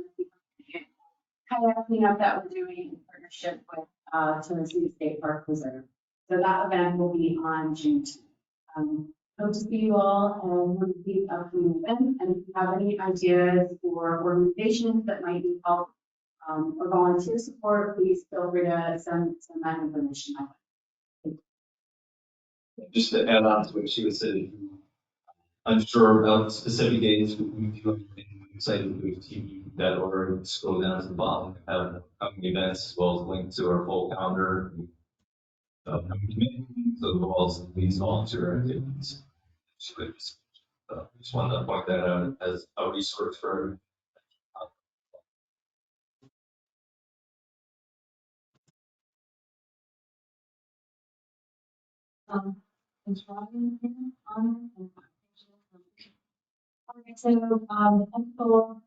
S4: Kayak cleanup that we're doing in partnership with Tennessee State Park Reserve. So that event will be on June 10th. Hope to see you all and one of these upcoming events. And if you have any ideas for organizations that might need help or volunteer support, please feel free to send that information my way.
S5: Just to add on to what she was saying, unsure about specific dates, we do excited to TV that order and scroll down to the bottom, have upcoming events as well as a link to our full calendar, upcoming committees, as well as these volunteer activities. Just wanted to point that out as a resource for
S4: Is Robin here on? Okay, so, the technical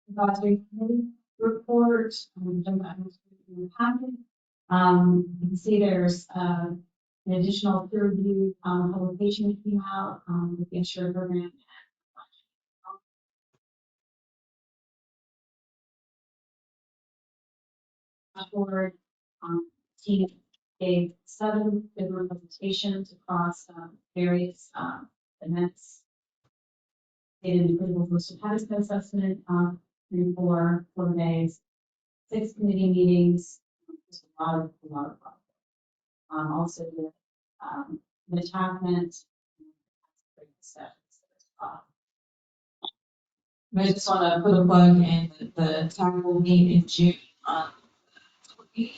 S4: advisory committee report, in the packet. You can see there's, an additional peer review, publication that came out, with the Ensure program. Board, team gave 7 different presentations across, various, events. They did an approval posted habits assessment, 3, 4 days, 6 committee meetings, just a lot of work. Also the attachment.
S3: I just want to put a plug in the TAC will meet in June on the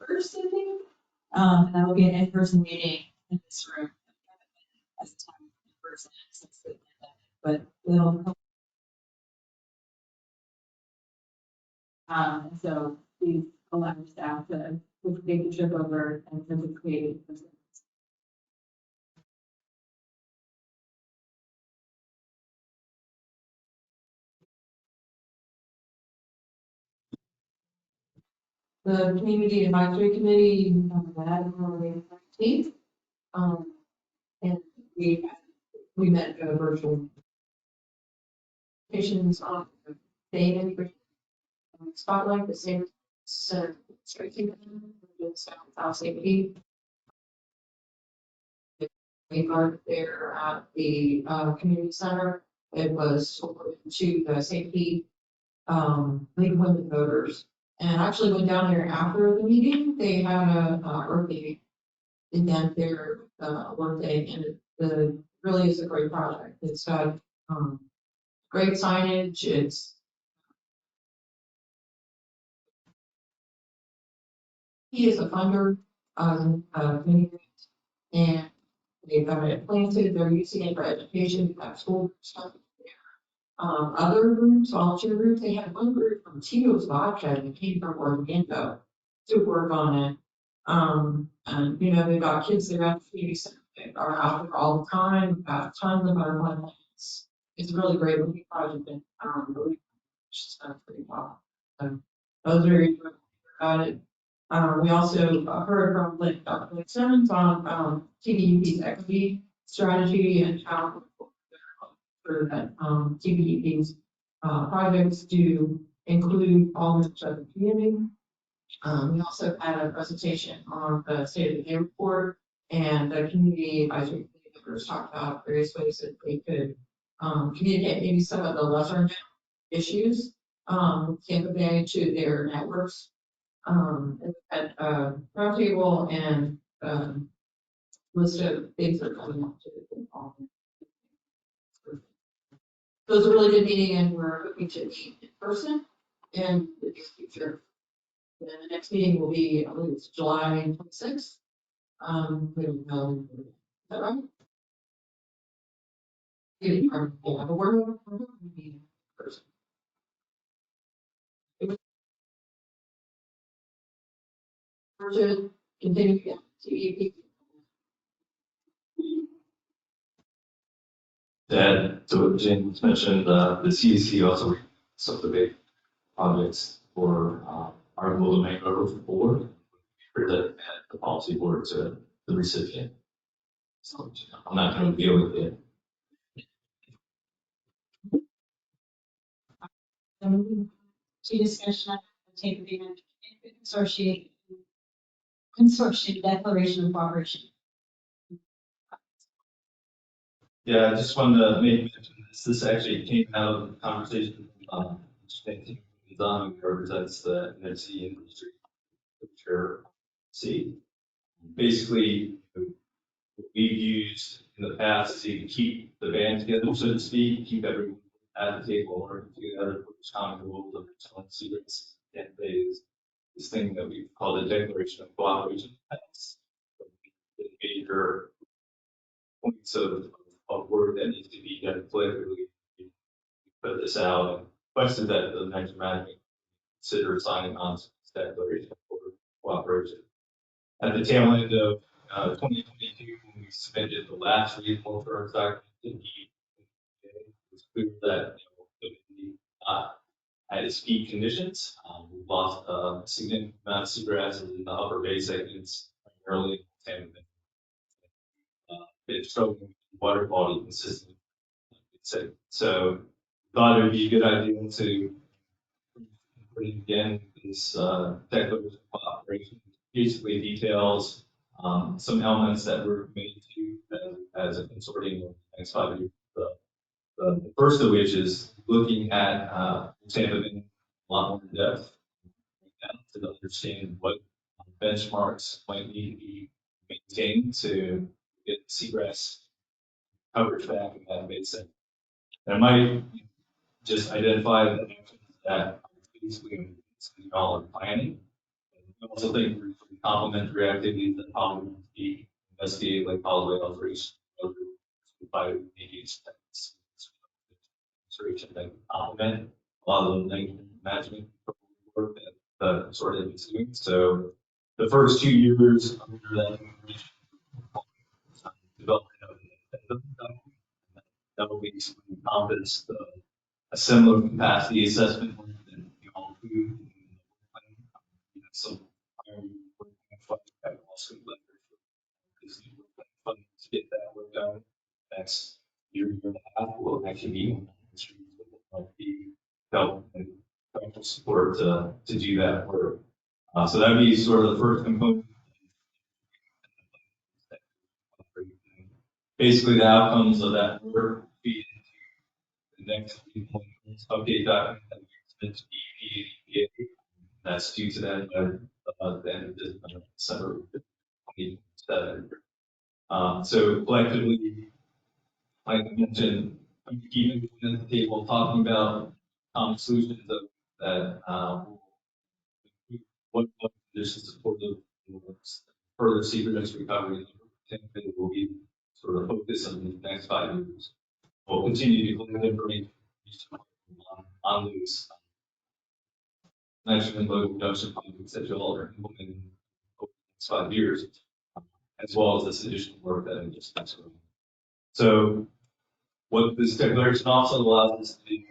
S3: 21st, I think. And that will be an in-person meeting in this room. As a time in person since the pandemic, but it'll.
S4: So please allow your staff to take the trip over and participate.
S3: The Community Advisory Committee, that on May 13th. And we met virtual patients on the day integration spotlight, the same striking without safety. We are there at the community center. It was to the safety League of Women Voters. And actually went down there after the meeting. They had a Earth Day event there, work day, and it really is a great project. It's got great signage. It's he is a funder of many grants, and they've got it planted. They're using it for education. We've got school stuff. Other groups, volunteer groups, they had one group from Tito's Vodka that came from Orlando to work on it. And they've got kids that are at the community center that are out there all the time. We've got tons of butterfly plants. It's a really great looking project and really just done pretty well. So those are about it. We also heard from Dr. Blake Simmons on TVUP's equity strategy and how for that TVUP's projects to include all members of the community. We also had a presentation on the state of the game report, and the community advisory committee members talked about various ways that they could communicate maybe some of the lesser known issues Tampa Bay to their networks. At roundtable and list of things that are coming up to the fall. So it's a really good meeting, and we're hoping to meet in person in the near future. And then the next meeting will be, I believe it's July 26th. We don't know. Is that right? Yeah, but we're meeting in person. We're to continue to EP.
S5: That, to what James mentioned, the CEC also some of the big projects for our global domain over board, present at the policy board to the recipient. So I'm not going to deal with it.
S4: To discussion on the tape agreement, consortium declaration of cooperation.
S5: Yeah, I just wanted to make mention this. This actually came out of the conversation Don, who represents the NFC industry, chair C. Basically, what we've used in the past to keep the band together, so to speak, keep everyone at the table working together, push common goals of excellent secrets, and this thing that we call the Declaration of Cooperation. That's the major points of work that needs to be done politically. We put this out and requested that the next management consider signing on to this Declaration of Cooperation. At the tail end of 2022, when we submitted the last report for our document, it was clear that at its peak conditions, we lost a significant amount of seagrass in the upper bay segments, primarily in Tampa. It's struggling with water quality consistently. So thought it would be a good idea to put in again this declaration of cooperation. Basically details some elements that we're committed to as a consortium of the next 5 years. The first of which is looking at Tampa Bay a lot more in depth to understand what benchmarks might need to be maintained to get seagrass coverage back in that basin. And I might just identify the actions that basically all are planning. I also think there's some complementary activities that probably need to be investigated, like policy alteration, that complement a lot of the management work that the consortium is doing. So the first 2 years under that development of that will basically encompass a similar capacity assessment that you all do. Some also funding to get that work done. Next year and a half will actually be help and financial support to do that work. So that'd be sort of the first component. Basically, the outcomes of that work feed into the next update document that we submit to EPA. That's due to that by the end of December 2027. So collectively, like I mentioned, even at the table talking about solutions that what conditions support the further seagrass recovery will be sort of focus on the next 5 years. We'll continue to collect information on those nitrogen load reduction projects that you'll are implementing over the next 5 years, as well as this additional work that I just mentioned. So what this declaration also allows us to do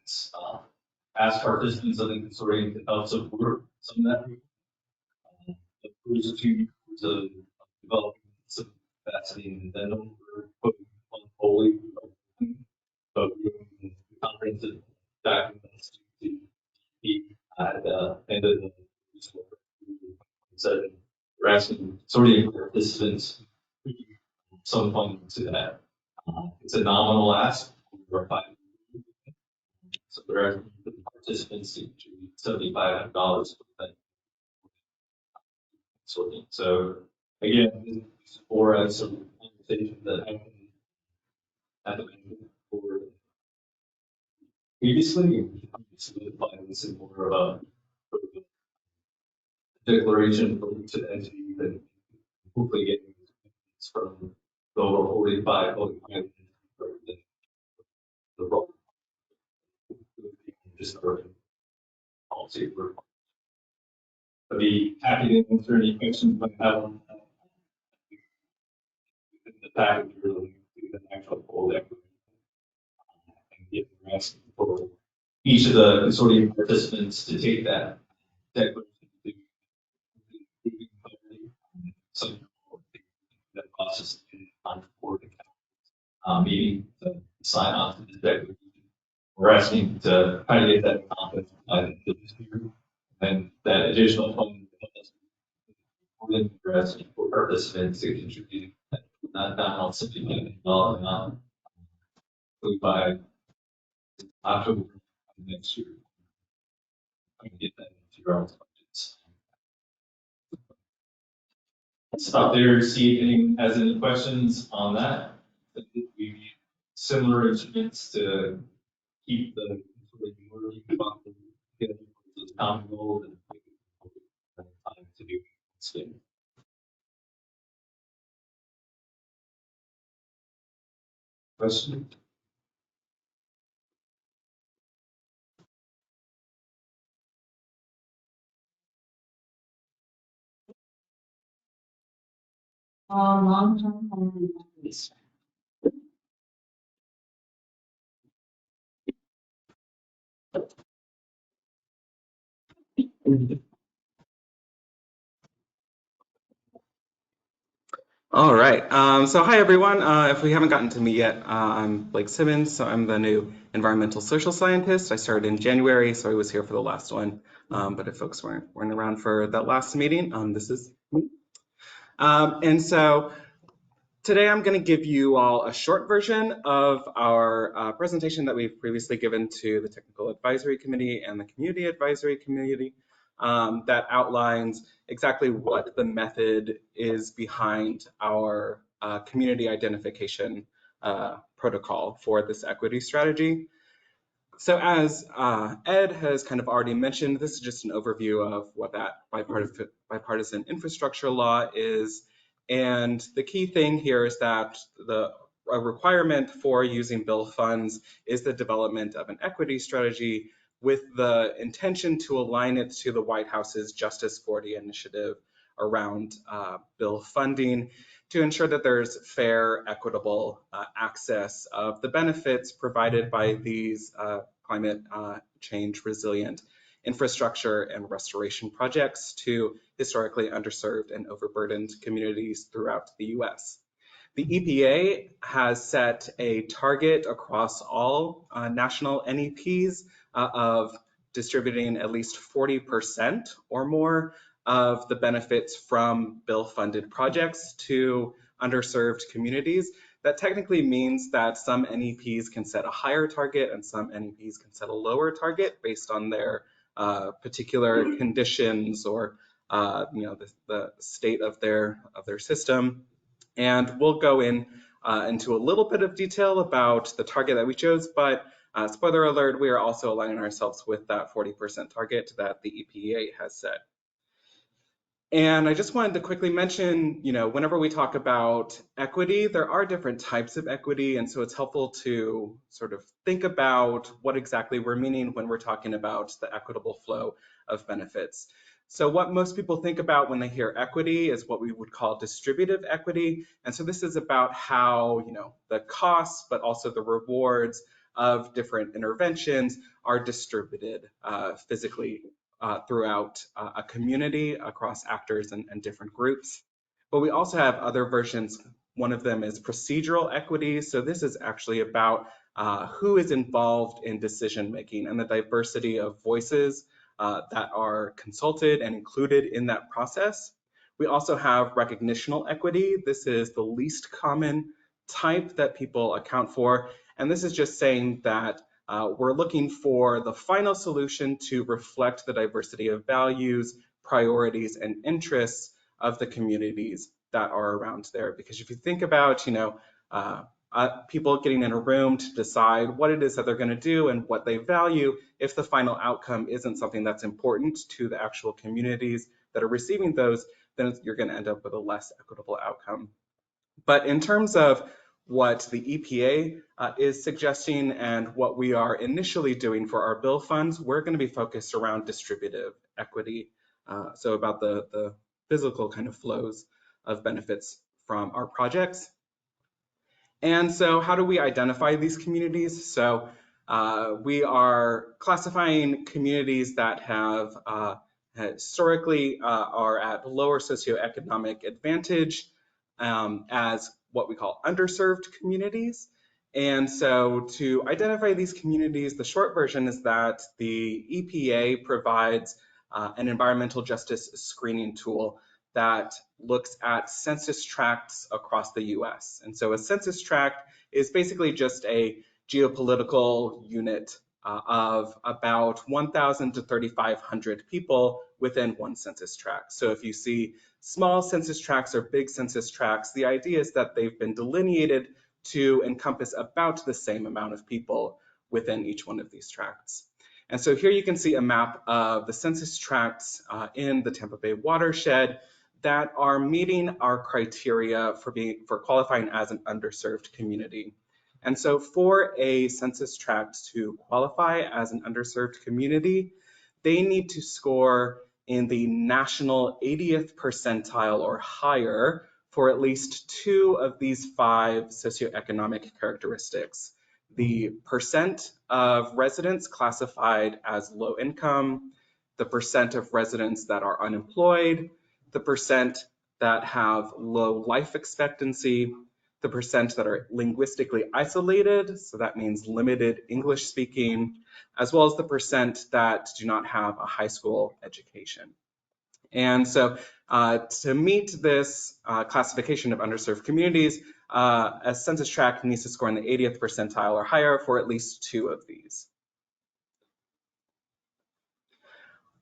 S5: is ask participants of the consortium to help support some of that. The first 2 years of developing some capacity and then we're putting on wholly, but we're comprehensive documents to be at the end of the so we're asking consortium participants some funding to that. It's a nominal ask. So we're asking the participants to contribute $7,500 for that consortium. So again, this is for us some conversation that happened at the board previously, and we can solidify this in more of a declaration for each entity that hopefully get from the over 45 the role just for policy work. I'd be happy to answer any questions you might have on that. In the package, we're looking to the actual full declaration and get the rest for each of the consortium participants to take that declaration to some that process on board meeting to sign off to this declaration. We're asking to try to get that confidence by the end of this year, and that additional funding we're asking for participants to contribute that down $75 amount by October of next year. I can get that into your own budgets. Stop there, see if anyone has any questions on that. We need similar instruments to keep the common goals and time to do it. Question?
S4: Long-term plan and equity strategy.
S10: All right. So hi, everyone. If we haven't gotten to me yet, I'm Blake Simmons. So I'm the new environmental social scientist. I started in January, so I was here for the last one. But if folks weren't around for that last meeting, this is me. And so today I'm going to give you all a short version of our presentation that we've previously given to the Technical Advisory Committee and the Community Advisory Committee that outlines exactly what the method is behind our community identification protocol for this equity strategy. So as Ed has kind of already mentioned, this is just an overview of what that bipartisan infrastructure law is. And the key thing here is that a requirement for using bill funds is the development of an equity strategy with the intention to align it to the White House's Justice 40 initiative around bill funding to ensure that there's fair, equitable access of the benefits provided by these climate change resilient infrastructure and restoration projects to historically underserved and overburdened communities throughout the US. The EPA has set a target across all national NEPs of distributing at least 40% or more of the benefits from bill-funded projects to underserved communities. That technically means that some NEPs can set a higher target and some NEPs can set a lower target based on their particular conditions or the state of their system. And we'll go into a little bit of detail about the target that we chose, but spoiler alert, we are also aligning ourselves with that 40% target that the EPA has set. And I just wanted to quickly mention, whenever we talk about equity, there are different types of equity. And so it's helpful to sort of think about what exactly we're meaning when we're talking about the equitable flow of benefits. So what most people think about when they hear equity is what we would call distributive equity. And so this is about how, the costs, but also the rewards of different interventions are distributed physically throughout a community across actors and different groups. But we also have other versions. One of them is procedural equity. So this is actually about who is involved in decision making and the diversity of voices that are consulted and included in that process. We also have recognitional equity. This is the least common type that people account for. And this is just saying that we're looking for the final solution to reflect the diversity of values, priorities, and interests of the communities that are around there. Because if you think about, people getting in a room to decide what it is that they're going to do and what they value, if the final outcome isn't something that's important to the actual communities that are receiving those, then you're going to end up with a less equitable outcome. But in terms of what the EPA is suggesting and what we are initially doing for our bill funds, we're going to be focused around distributive equity. So about the physical kind of flows of benefits from our projects. And so how do we identify these communities? So we are classifying communities that have historically are at lower socioeconomic advantage as what we call underserved communities. And so to identify these communities, the short version is that the EPA provides an environmental justice screening tool that looks at census tracts across the US. And so a census tract is basically just a geopolitical unit of about 1,000 to 3,500 people within one census tract. So if you see small census tracts or big census tracts, the idea is that they've been delineated to encompass about the same amount of people within each one of these tracts. And so here you can see a map of the census tracts in the Tampa Bay watershed that are meeting our criteria for qualifying as an underserved community. And so for a census tract to qualify as an underserved community, they need to score in the national 80th percentile or higher for at least 2 of these 5 socioeconomic characteristics. The percent of residents classified as low income, the percent of residents that are unemployed, the percent that have low life expectancy, the percent that are linguistically isolated, so that means limited English speaking, as well as the percent that do not have a high school education. And so to meet this classification of underserved communities, a census tract needs to score in the 80th percentile or higher for at least 2 of these.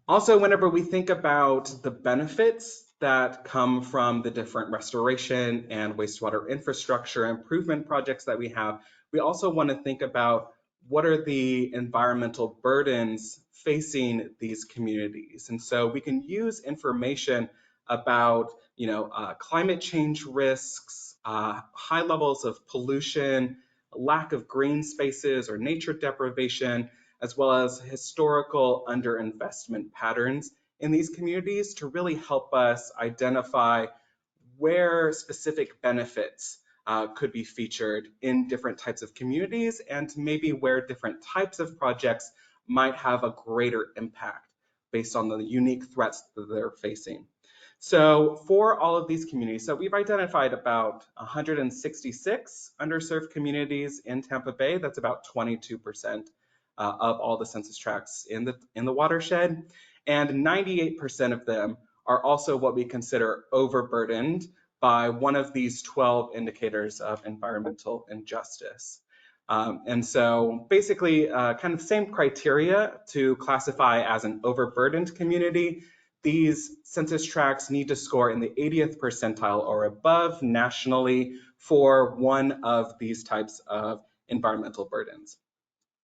S10: Also, whenever we think about the benefits that come from the different restoration and wastewater infrastructure improvement projects that we have, we also want to think about what are the environmental burdens facing these communities. And so we can use information about climate change risks, high levels of pollution, lack of green spaces or nature deprivation, as well as historical underinvestment patterns in these communities to really help us identify where specific benefits could be featured in different types of communities and maybe where different types of projects might have a greater impact based on the unique threats that they're facing. So for all of these communities, so we've identified about 166 underserved communities in Tampa Bay. That's about 22% of all the census tracts in the watershed, and 98% of them are also what we consider overburdened by one of these 12 indicators of environmental injustice. And so basically kind of the same criteria to classify as an overburdened community. These census tracts need to score in the 80th percentile or above nationally for one of these types of environmental burdens.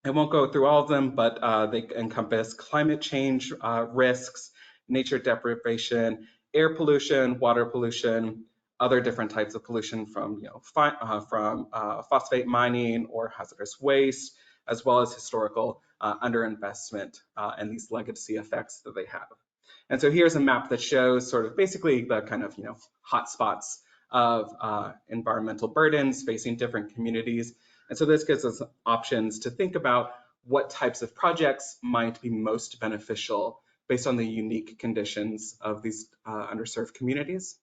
S10: I won't go through all of them, but they encompass climate change risks, nature deprivation, air pollution, water pollution, other different types of pollution from phosphate mining or hazardous waste, as well as historical underinvestment and these legacy effects that they have. And so here's a map that shows sort of basically the kind of hotspots of environmental burdens facing different communities. And so this gives us options to think about what types of projects might be most beneficial based on the unique conditions of these underserved communities.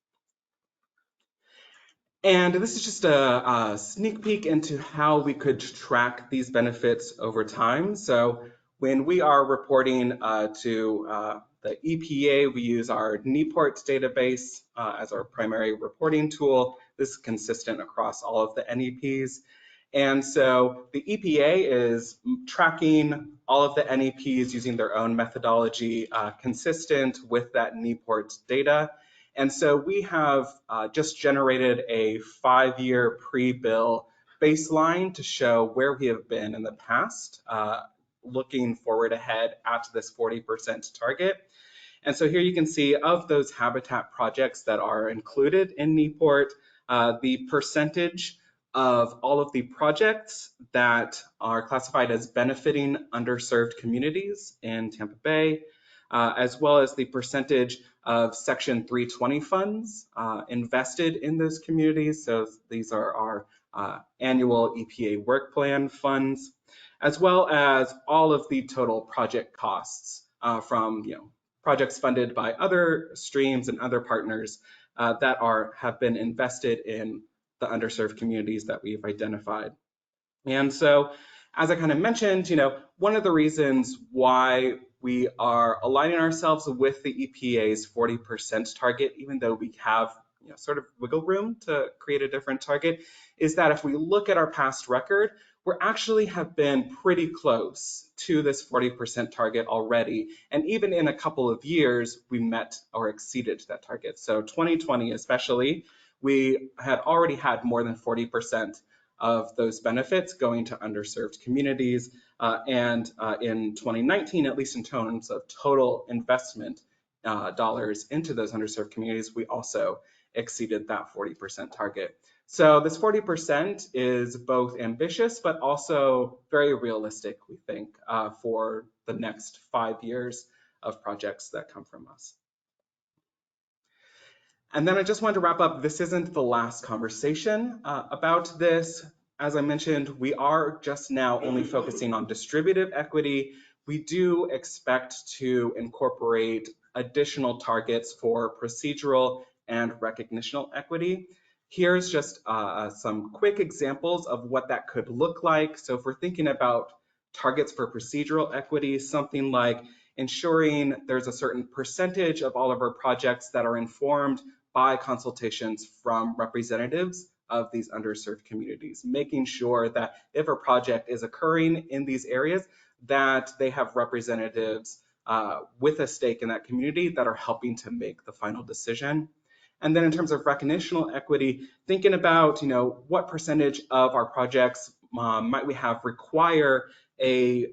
S10: And this is just a sneak peek into how we could track these benefits over time. So when we are reporting to the EPA, we use our NEPORT database as our primary reporting tool. This is consistent across all of the NEPs. And so the EPA is tracking all of the NEPs using their own methodology consistent with that NEPORT data. And so we have just generated a 5-year pre-bill baseline to show where we have been in the past, looking forward ahead at this 40% target. And so here you can see of those habitat projects that are included in NEPORT, the percentage of all of the projects that are classified as benefiting underserved communities in Tampa Bay, as well as the percentage of Section 320 funds invested in those communities. So these are our annual EPA work plan funds, as well as all of the total project costs from projects funded by other streams and other partners that have been invested in the underserved communities that we've identified. And so, as I kind of mentioned, one of the reasons why we are aligning ourselves with the EPA's 40% target, even though we have sort of wiggle room to create a different target, is that if we look at our past record, we actually have been pretty close to this 40% target already. And even in a couple of years, we met or exceeded that target. So 2020 especially, we had already had more than 40% of those benefits going to underserved communities. And in 2019, at least in terms of total investment dollars into those underserved communities, we also exceeded that 40% target. So this 40% is both ambitious, but also very realistic, we think, for the next 5 years of projects that come from us. And then I just wanted to wrap up. This isn't the last conversation about this. As I mentioned, we are just now only focusing on distributive equity. We do expect to incorporate additional targets for procedural and recognitional equity. Here's just some quick examples of what that could look like. So if we're thinking about targets for procedural equity, something like ensuring there's a certain percentage of all of our projects that are informed by consultations from representatives of these underserved communities, making sure that if a project is occurring in these areas, that they have representatives with a stake in that community that are helping to make the final decision. And then in terms of recognitional equity, thinking about what percentage of our projects might we have require a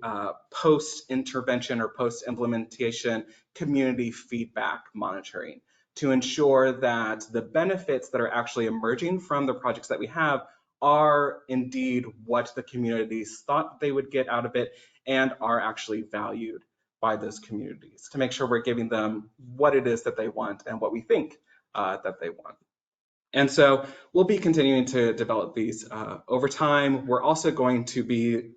S10: post-intervention or post-implementation community feedback monitoring to ensure that the benefits that are actually emerging from the projects that we have are indeed what the communities thought they would get out of it and are actually valued by those communities, to make sure we're giving them what it is that they want and what we think that they want. And so we'll be continuing to develop these over time. We're also going to be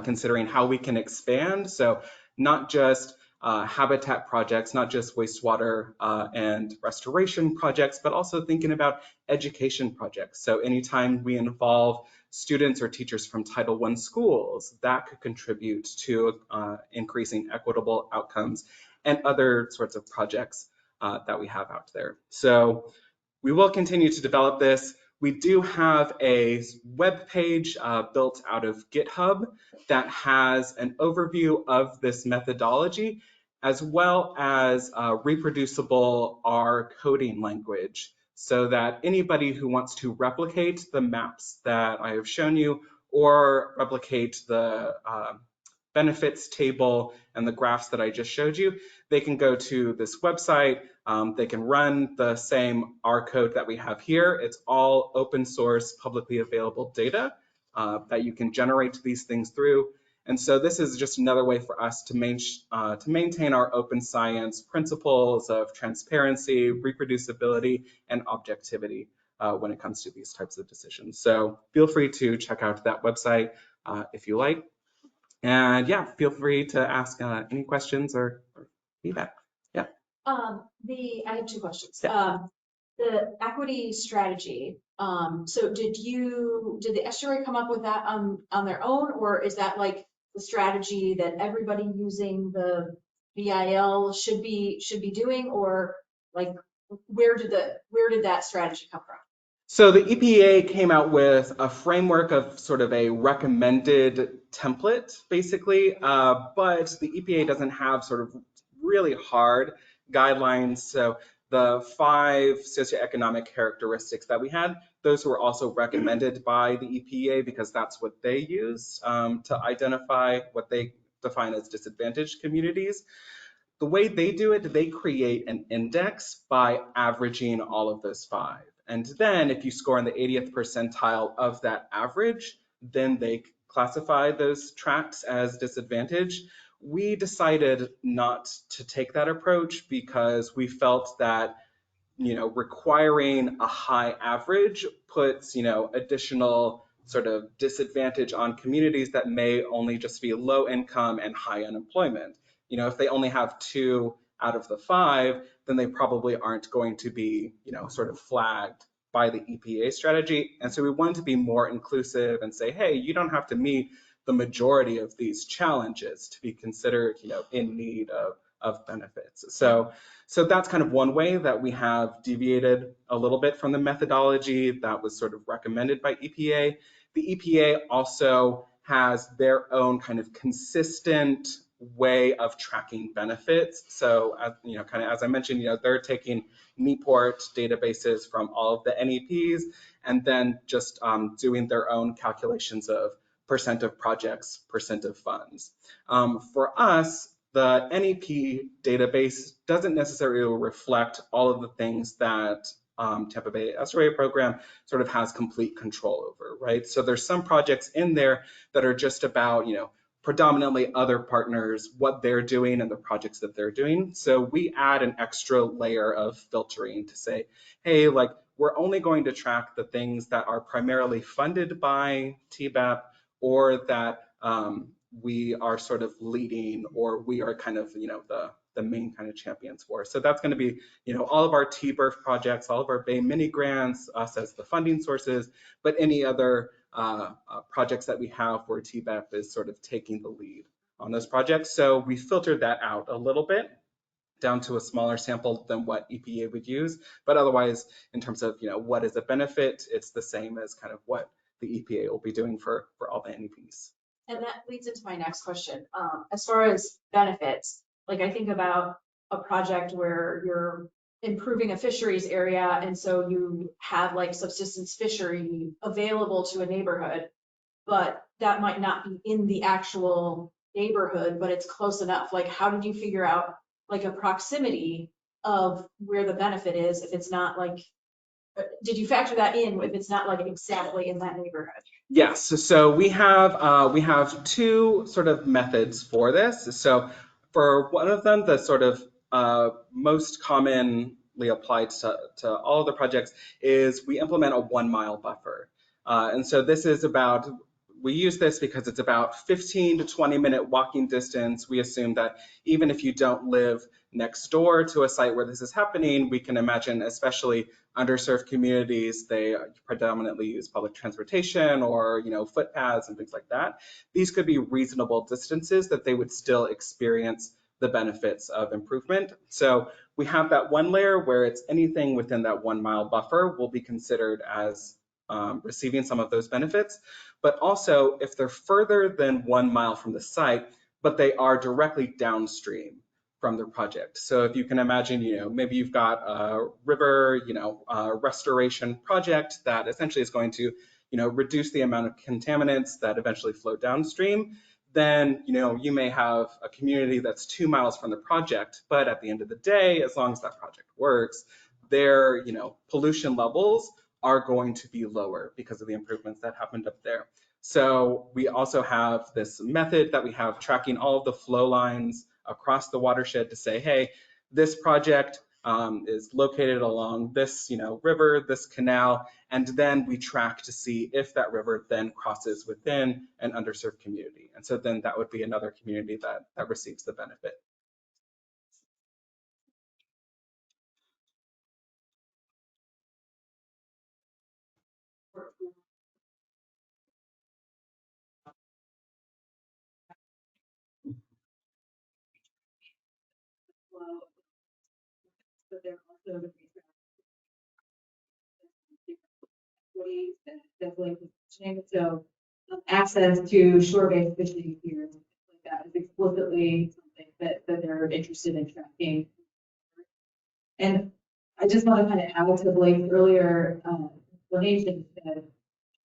S10: considering how we can expand. So not just habitat projects, not just wastewater and restoration projects, but also thinking about education projects. So anytime we involve students or teachers from Title I schools, that could contribute to increasing equitable outcomes and other sorts of projects that we have out there. So we will continue to develop this. We do have a web page built out of GitHub that has an overview of this methodology, as well as reproducible R coding language, so that anybody who wants to replicate the maps that I have shown you or replicate the benefits table and the graphs that I just showed you, they can go to this website. They can run the same R code that we have here. It's all open source, publicly available data that you can generate these things through. And so this is just another way for us to maintain our open science principles of transparency, reproducibility, and objectivity when it comes to these types of decisions. So feel free to check out that website if you like. And yeah, feel free to ask any questions or feedback. Yeah.
S11: I have two questions. Yeah. The equity strategy. So did the estuary come up with that on their own, or is that like the strategy that everybody using the BIL should be doing, or like where did that strategy come from?
S10: So the EPA came out with a framework of sort of a recommended template, basically, but the EPA doesn't have sort of really hard guidelines. So the 5 socioeconomic characteristics that we had, those were also recommended by the EPA because that's what they use to identify what they define as disadvantaged communities. The way they do it, they create an index by averaging all of those 5. And then if you score in the 80th percentile of that average, then they classify those tracts as disadvantaged. We decided not to take that approach because we felt that requiring a high average puts, additional sort of disadvantage on communities that may only just be low income and high unemployment. If they only have 2 out of the 5, then they probably aren't going to be, sort of flagged by the EPA strategy. And so we wanted to be more inclusive and say, hey, you don't have to meet the majority of these challenges to be considered, in need of benefits. So that's kind of one way that we have deviated a little bit from the methodology that was sort of recommended by EPA. The EPA also has their own kind of consistent way of tracking benefits. So, kind of as I mentioned, they're taking NEPORT databases from all of the NEPs and then just doing their own calculations of percent of projects, percent of funds. For us, the NEP database doesn't necessarily reflect all of the things that Tampa Bay SRA program sort of has complete control over, right? So there's some projects in there that are just about, predominantly other partners, what they're doing and the projects that they're doing. So we add an extra layer of filtering to say, hey, like we're only going to track the things that are primarily funded by TBEP or that we are sort of leading or we are kind of, the main kind of champions for. So that's going to be, all of our T-Birth projects, all of our Bay mini grants, us as the funding sources, but any other projects that we have where TBEP is sort of taking the lead on those projects. So we filtered that out a little bit down to a smaller sample than what EPA would use. But otherwise, in terms of, what is a benefit, it's the same as kind of what the EPA will be doing for all the NEPs.
S11: And that leads into my next question. As far as benefits, like I think about a project where you're improving a fisheries area, and so you have like subsistence fishery available to a neighborhood, but that might not be in the actual neighborhood, but it's close enough. Like, how did you figure out like a proximity of where the benefit is if it's not like, did you factor that in if it's not like exactly in that neighborhood?
S10: Yes, so we have 2 sort of methods for this. So for one of them, the sort of most commonly applied to all of the projects is we implement a 1-mile buffer. And so this is about, we use this because it's about 15 to 20-minute walking distance. We assume that even if you don't live next door to a site where this is happening, we can imagine, especially underserved communities, they predominantly use public transportation or, footpaths and things like that. These could be reasonable distances that they would still experience the benefits of improvement. So we have that one layer where it's anything within that 1-mile buffer will be considered as receiving some of those benefits. But also if they're further than 1 mile from the site, but they are directly downstream from the project. So if you can imagine, maybe you've got a river, restoration project that essentially is going to, reduce the amount of contaminants that eventually flow downstream, then, you may have a community that's 2 miles from the project, but at the end of the day, as long as that project works, their, pollution levels are going to be lower because of the improvements that happened up there. So we also have this method that we have tracking all of the flow lines across the watershed to say, hey, this project is located along this, river, this canal, and then we track to see if that river then crosses within an underserved community. And so then that would be another community that receives the benefit.
S8: Well, but they're also equity, definitely positioning. So access to shore-based fishing here, like that is explicitly something that they're interested in tracking. And I just want to kind of add to Blake's earlier explanation that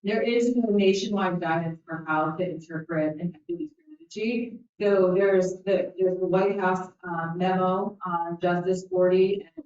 S8: there is no nationwide guidance for how to interpret an equity strategy. So there's the White House memo on Justice 40, and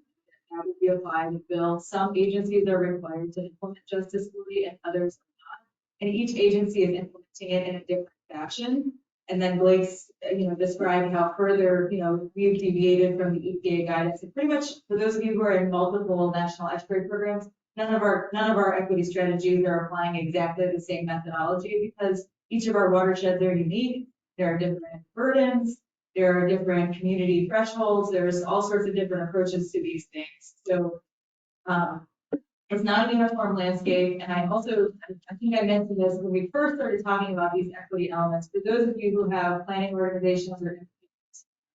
S8: that would be applied to bill. Some agencies are required to implement Justice 40 and others are not. And each agency is implementing it in a different fashion. And then Blake's, described how further, we've deviated from the EPA guidance. And pretty much for those of you who are in multiple national estuary programs, none of our equity strategies are applying exactly the same methodology because each of our watersheds are unique. There are different burdens. There are different community thresholds. There's all sorts of different approaches to these things. So it's not a uniform landscape. And I think I mentioned this when we first started talking about these equity elements. For those of you who have planning organizations or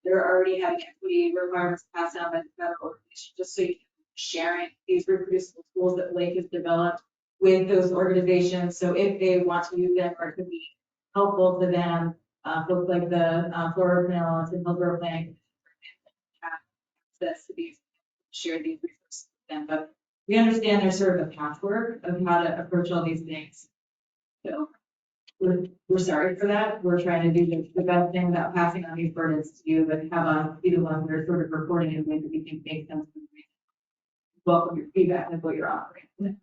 S8: they're already having equity requirements passed down by the federal organization, just so you can sharing these reproducible tools that Lake has developed with those organizations. So if they want to use them or it could be helpful to them, folks like the Florida Panel and Hillsborough Planning have access to these, share these resources with them. But we understand there's sort of a patchwork of how to approach all these things. So we're sorry for that. We're trying to do the best thing without passing on these burdens to you, but have us be the ones that are sort of reporting in ways that we think make sense. Welcome your feedback and what you're offering.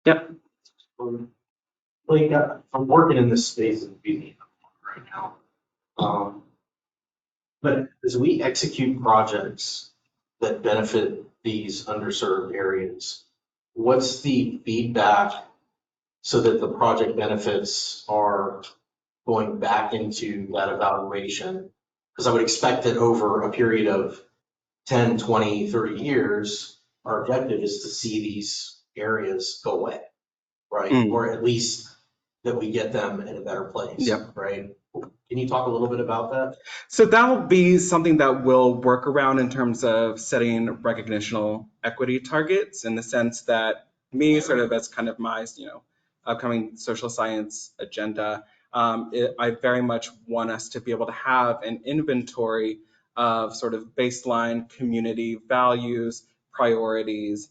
S10: Yep.
S6: Like, I'm working in this space in BD right now. But as we execute projects that benefit these underserved areas, what's the feedback so that the project benefits are going back into that evaluation? Because I would expect that over a period of 10, 20, 30 years, our objective is to see these areas go away, right?
S10: Mm.
S6: Or at least that we get them in a better place,
S10: Yep.
S6: right? Can you talk a little bit about that?
S10: So that will be something that we'll work around in terms of setting recognitional equity targets, in the sense that me, sort of as kind of my, upcoming social science agenda, I very much want us to be able to have an inventory of sort of baseline community values, priorities,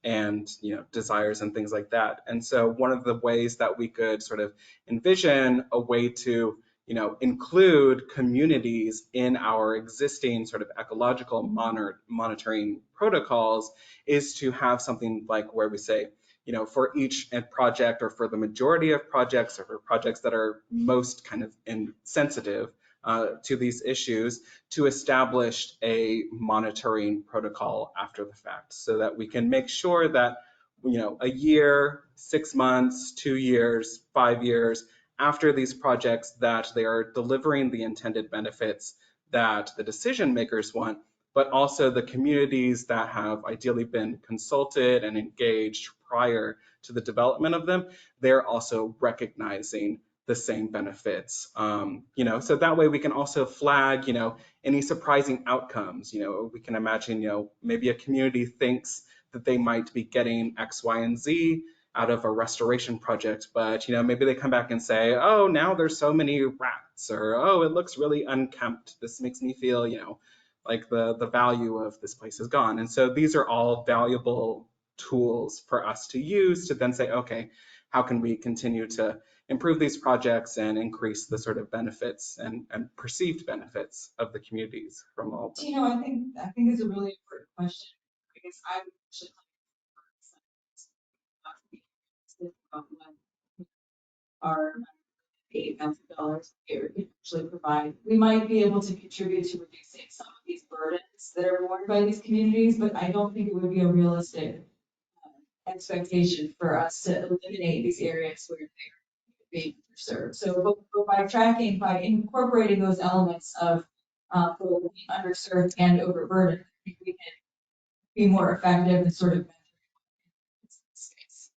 S10: and desires and things like that. And so one of the ways that we could sort of envision a way to include communities in our existing sort of ecological monitoring protocols is to have something like where we say, for each project, or for the majority of projects, or for projects that are most kind of insensitive to these issues, to establish a monitoring protocol after the fact, so that we can make sure that a year, 6 months, 2 years, 5 years after these projects, that they are delivering the intended benefits that the decision makers want, but also the communities that have ideally been consulted and engaged prior to the development of them, they're also recognizing the same benefits. So that way we can also flag, any surprising outcomes. We can imagine, maybe a community thinks that they might be getting X, Y, and Z out of a restoration project, but maybe they come back and say, oh, now there's so many rats, or oh, it looks really unkempt. This makes me feel, like the value of this place is gone. And so these are all valuable tools for us to use to then say, okay, how can we continue to improve these projects and increase the sort of benefits and perceived benefits of the communities from all of them?
S3: I think it's a really important question, because I would actually our $8,000 a year can actually provide. We might be able to contribute to reducing some of these burdens that are borne by these communities, but I don't think it would be a realistic expectation for us to eliminate these areas where they're being served. So but by incorporating those elements of both underserved and overburdened, I think we can be more effective in sort of space.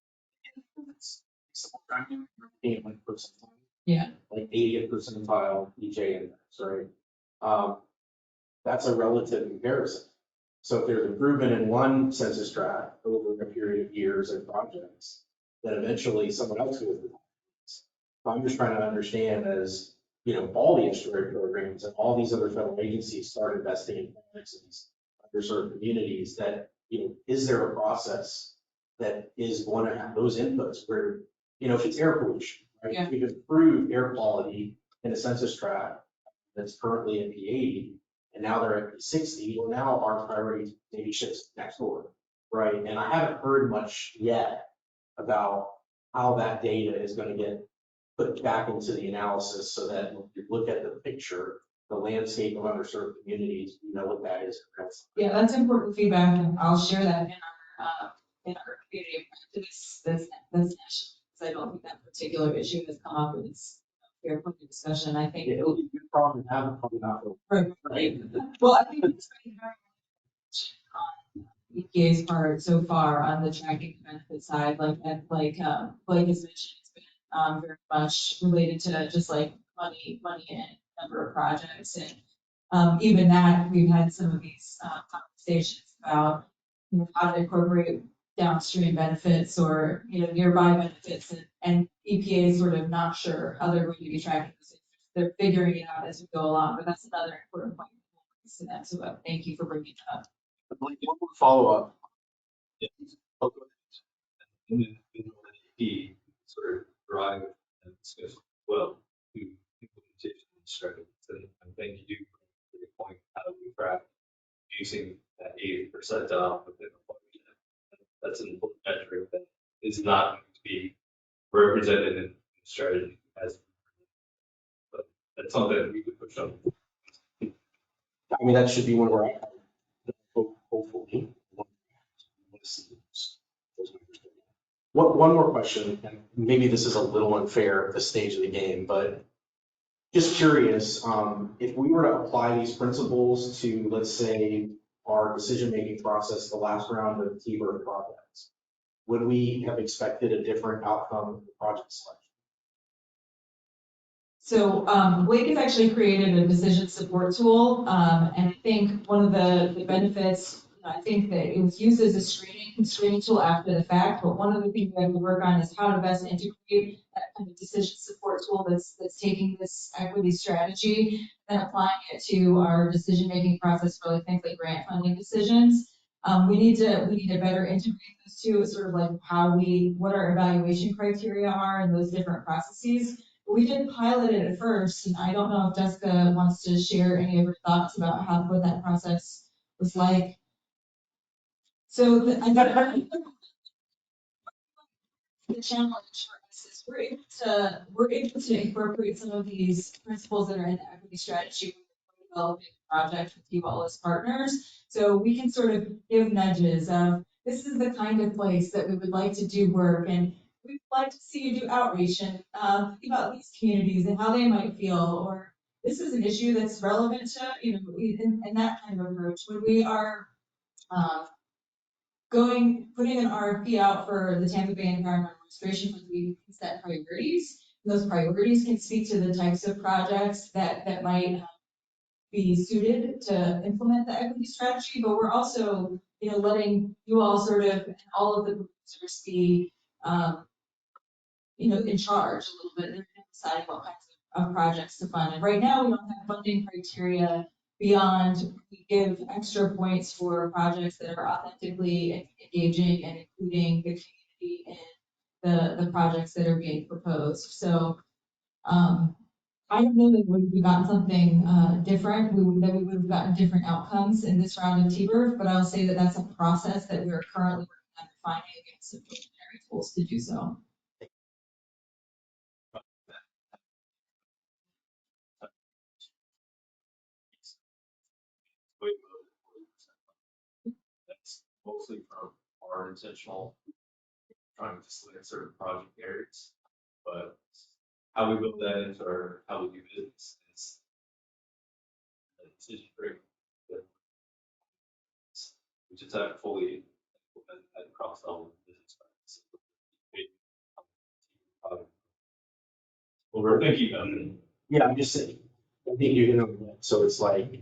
S3: Yeah.
S6: Like 80th percentile EJ index, right? That's a relative comparison. So if there's improvement in one census tract over a period of years and projects, then eventually someone else goes to that. So I'm just trying to understand as, you know, all the estuary programs and all these other federal agencies start investing in projects in these underserved communities, that, you know, is there a process that is going to have those inputs where, you know, if it's air pollution, right?
S7: Yeah.
S6: We've improved air quality in a census tract that's currently in P80, and now they're at P60, well, now our priority maybe shifts next door, right? And I haven't heard much yet about how that data is going to get put back into the analysis so that when you look at the picture, the landscape of underserved communities, you know what that is.
S8: Yeah, that's important feedback, and I'll share that in our community this national, because I don't think that particular issue has come up in this fair point of discussion. I think
S6: It would be a good problem to have, probably not.
S8: right. Well, I think it's been very much on EPA's part so far on the tracking benefit side, like Blake has mentioned, it's been very much related to just like money and number of projects, and even that we've had some of these conversations about, you know, how to incorporate downstream benefits or, you know, nearby benefits, and EPA is sort of not sure how they're going to be tracking this. They're figuring it out as we go along, but that's another important point to that. So thank you for bringing it up.
S6: One more follow-up.
S5: Oh, go ahead. And then the sort of drive and discuss well to implementation strategies. And thank you for your point, how we track using that 80th percentile within a budget. That's an important metric that is not going to be represented in the strategy as, but that's something that we could push on.
S6: I mean, that should be when we're at, hopefully. One more question, and maybe this is a little unfair at this stage of the game, but just curious, if we were to apply these principles to, let's say, our decision-making process, the last round of T-Bird projects, would we have expected a different outcome of the project selection?
S8: So Blake has actually created a decision support tool, and I think one of the benefits, I think that it was used as a screening tool after the fact, but one of the things we have to work on is how to best integrate that kind of decision support tool that's taking this equity strategy and applying it to our decision-making process for like things like grant funding decisions. We need to better integrate those two, sort of like what our evaluation criteria are in those different processes. We did pilot it at first, and I don't know if Jessica wants to share any of her thoughts about what that process was like. So the challenge for us is we're able to incorporate some of these principles that are in the equity strategy when we're developing a project with you all as partners. So we can sort of give nudges of, this is the kind of place that we would like to do work, and we'd like to see you do outreach and think about these communities and how they might feel, or this is an issue that's relevant to, you know, in that kind of approach. When we are putting an RFP out for the Tampa Bay Environmental Restoration Fund, we set priorities. Those priorities can speak to the types of projects that might be suited to implement the equity strategy, but we're also, you know, letting you all sort of, all of the producers be, you know, in charge a little bit. They're deciding what kinds of projects to fund. And right now we don't have funding criteria beyond, we give extra points for projects that are authentically engaging and including the community in the projects that are being proposed. So I don't know that we've gotten something different, that we would have gotten different outcomes in this round of T-Bird, but I'll say that that's a process that we're currently working on refining against some preliminary tools to do so.
S5: That's mostly from our intentional trying to select certain project areas, but how we build that into how we do business is a decision tree. We just haven't fully implemented that across all of the business practices. Well, we're thinking of it.
S6: Yeah, I'm just saying, I think you're gonna, so it's like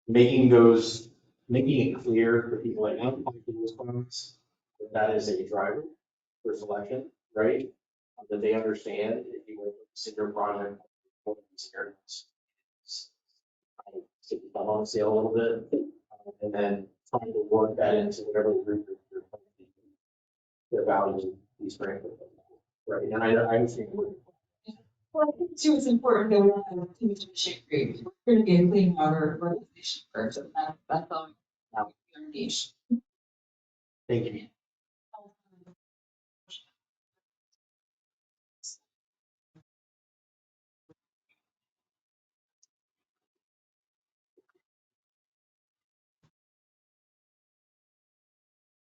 S6: making those making it clear for people that want to apply for those funds, that is a driver for selection, right? That they understand if you want to consider project, stick the thumb on the scale a little bit, and then trying to work that into whatever group you're the value these brand, right? And I understand.
S8: Well, I think too, it's important that we don't have too much of a shade creep. We're gonna be a clean water organization first, and that's all, that would be our niche.
S6: Thank you.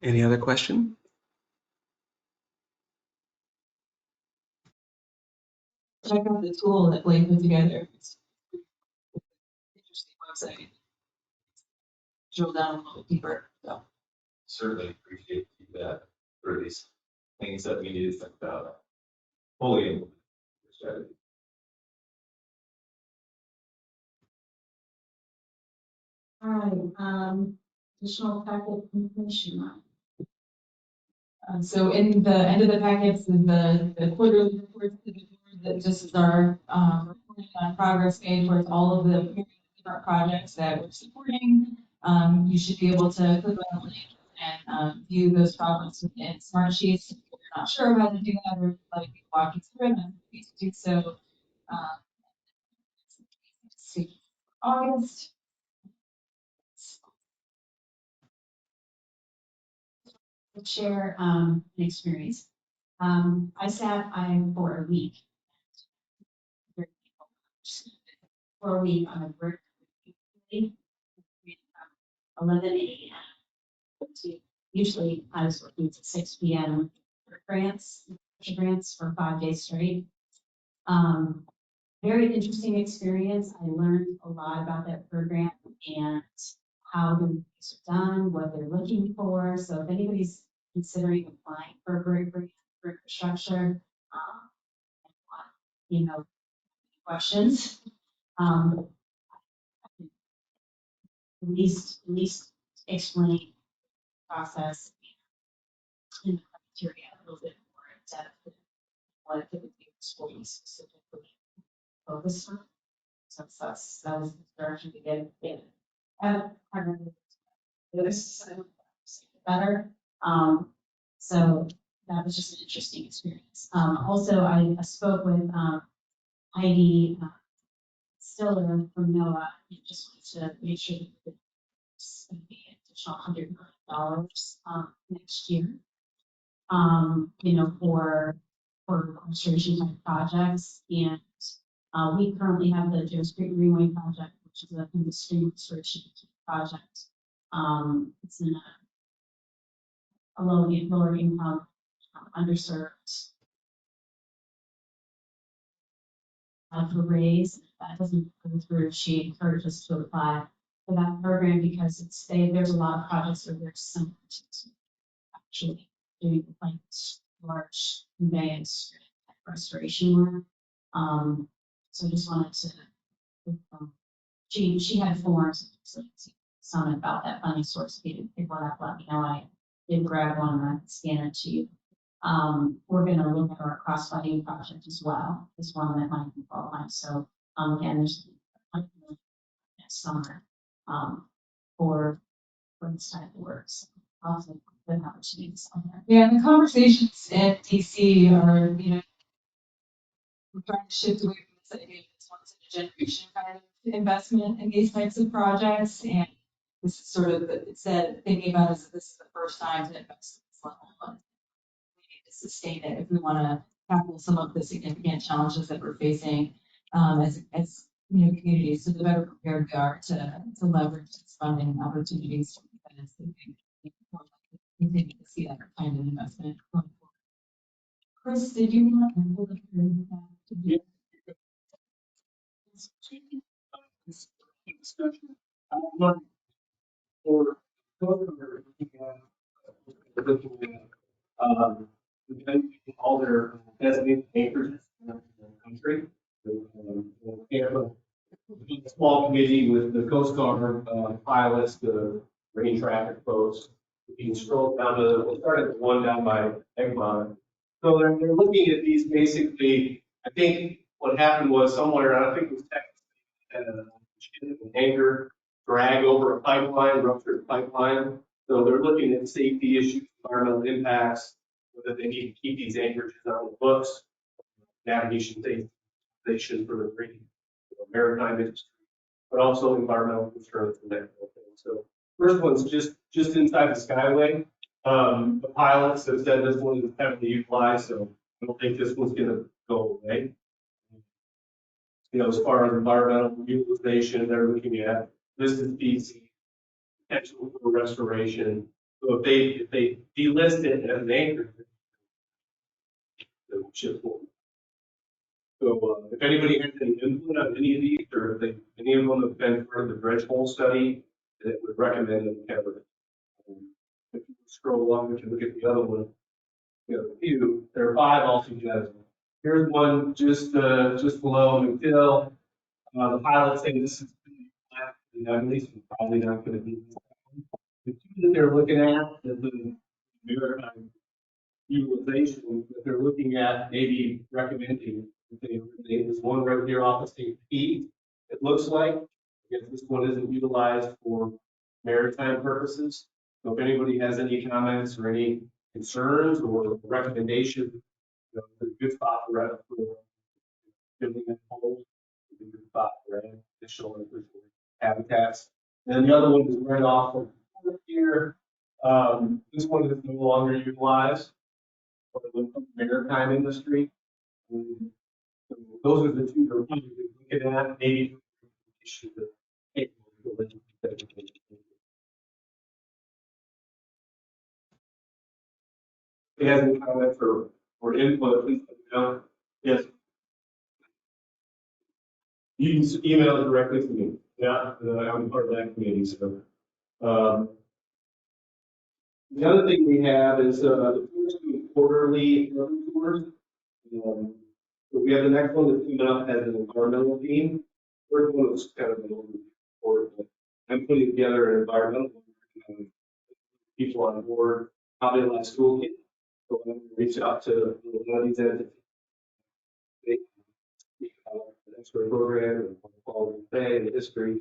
S10: Any other question?
S8: Check out the tool that Blake put together. It's an interesting website. Drill down a little deeper, so.
S5: Certainly appreciate that for these things that we need to think about. Fully implement the strategy.
S4: All right, additional packet information.
S8: So in the end of the packets is the quarterly reports to the board that this is our reporting on progress made towards all of the different projects that we're supporting. You should be able to click on the link and view those problems within Smartsheets. If you're not sure how to do that, or like me walk you through it, I'm happy to do so. See, August.
S4: Share an experience. I sat for a week. For a week on a break. 11 a.m. to usually I was working to 6 p.m. for grants for 5 days straight. Very interesting experience. I learned a lot about that program and how the reviews are done, what they're looking for. So if anybody's considering applying for a grant for infrastructure, you know, questions, at least explain the process and the criteria a little bit more in depth, what activities will be specifically focused on. So that was the direction to get in. This better. So that was just an interesting experience. Also, I spoke with Heidi Stiller from NOAA. I just wanted to make sure that it's going to be an additional $100 million next year. You know, for restoration type projects, and we currently have the Jones Creek Greenway project, which is a stream restoration project. It's in a lower income, underserved. For raise, that doesn't go through. She encouraged us to apply for that program because there's a lot of projects where there's some actually doing like large conveyance restoration work. So I just wanted to, she had forms, so some about that funding source. If you didn't pick one up, let me know. I did grab one and I can scan it to you. We're going to look at our cross-funding project as well, as one that might be qualified. So again, there's next summer for this type of work. So also good opportunities on there.
S8: Yeah, the conversations at DC are, you know, we're trying to shift away from this idea of this once in a generation kind of investment in these types of projects. And this is sort of, it said, thinking about this is the first time to invest at this level, but we need to sustain it if we want to tackle some of the significant challenges that we're facing as you know, communities. So the better prepared we are to leverage these funding opportunities, because we can continue to see that kind of investment going forward. Chris, did you want to hold up your
S6: Yeah. Discussion. For all their designated acres in the country. We have a small committee with the Coast Guard pilots, the bringing traffic flows. You can scroll down to, we'll start at the one down by Egmont. So they're looking at these basically, I think what happened was somewhere, I think it was Texas, an anchor drag over a pipeline, ruptured pipeline. So they're looking at safety issues, environmental impacts, whether they need to keep these anchorages on the books, navigation safety for the marine, maritime industry, but also environmental concerns and that kind of thing. So first one's just inside the Skyway. The pilots have said this one is heavily utilized, so I don't think this one's going to go away. You know, as far as environmental utilization, they're looking at listed species, potential for restoration. So if they delist it as an anchor, it will shift forward. So if anybody has any input on any of these, or if any of them have been part of the dredge hole study, that would recommend them cover it. If you scroll along, we can look at the other one. You know, a few. There are 5 altogether. Here's one just below McDill. The pilot saying this is at least probably not going to be. The 2 that they're looking at is the maritime utilization that they're looking at, maybe recommending. There's one right here off of St. Pete. It looks like, I guess this one isn't utilized for maritime purposes. So if anybody has any comments or any concerns or recommendations, you know, it's a good spot for building that hole. It's a good spot for additional habitats. And the other one is right off of here. This one is no longer utilized for the maritime industry. So those are the 2 that we're looking at. Maybe issue the if you have any comments or input, please let me know. Yes. You can email it directly to me. Yeah, I'm part of that committee. So the other thing we have is the quarterly tours. So we have the next one that's coming up as an environmental theme. First one is kind of an overview report, but I'm putting together an environmental people on board, probably like school kids. So I'm going to reach out to one of these entities. They speak about the expert program and quality of pay and history.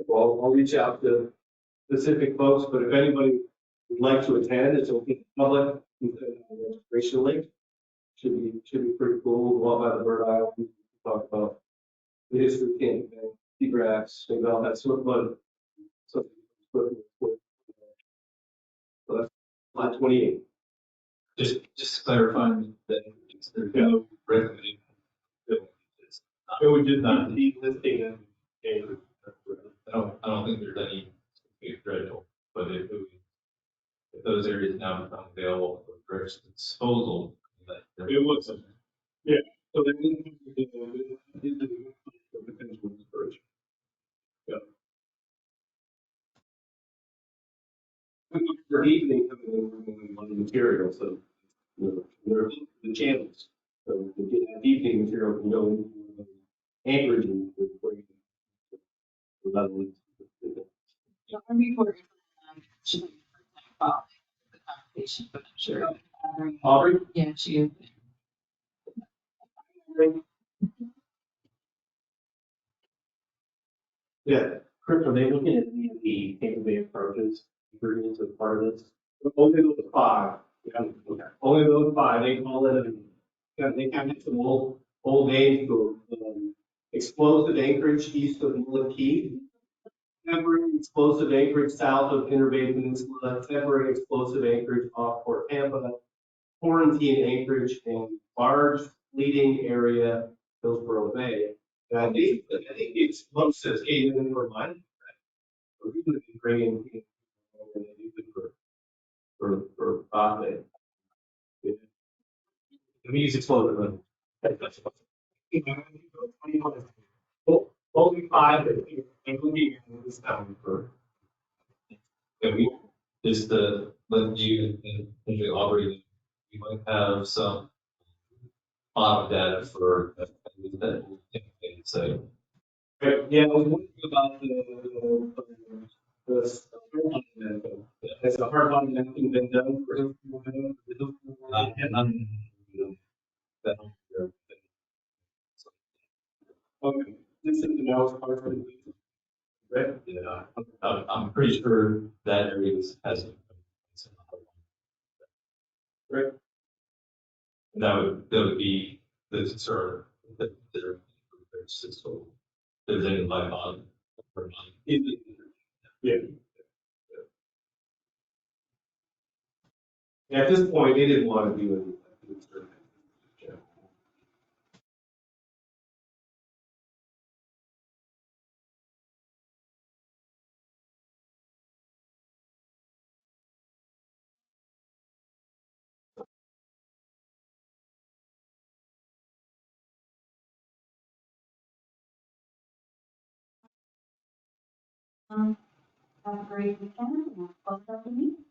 S6: I'll reach out to specific folks, but if anybody would like to attend, it's open to the public. Registration link. Should be pretty cool. We'll go out by the Bird Isle and talk about the history of camping, seagrass, maybe all that sort of fun. So that's slide 28.
S5: Just clarifying that there's no recommendation.
S6: It would just not delisting them.
S5: I don't think there's any threshold, but if those areas now become available for dredge disposal,
S6: it looks like, yeah. So they need to be the potential inspiration. Yeah. For evening, on the material, so there are the channels. So to get that evening material can go into Anchorage and bring it.
S7: The Army Corps should be involved in the conversation, but I'm sure.
S6: Aubrey?
S7: Yeah, she is.
S6: Yeah, Chris, are they looking at any of the Tampa Bay approaches ingredients as part of this? Only those 5. Yeah, okay. Only those 5. They call it, they kind of have some old names for explosive anchorage east of Mullet Key, temporary explosive anchorage south of Inner Bay Peninsula, temporary explosive anchorage off Port Tampa, quarantine anchorage, and barge leading area, Hillsborough Bay. And I think the explosives came in for mine. We're going to be bringing for Bombay. We use explosive. Only 5 including this time for.
S5: Yeah, we just let you and potentially Aubrey, we might have some bottom data for that. So
S6: Yeah, I was wondering about the Has the hard line mapping been done for Hillsborough? Okay, this is the now part of the. Right?
S5: Yeah, I'm pretty sure that area has.
S6: Right.
S5: That would be the concern, that there's any light on.
S6: Yeah. At this point, they didn't want to do it.
S4: Have a great weekend and close out the meeting.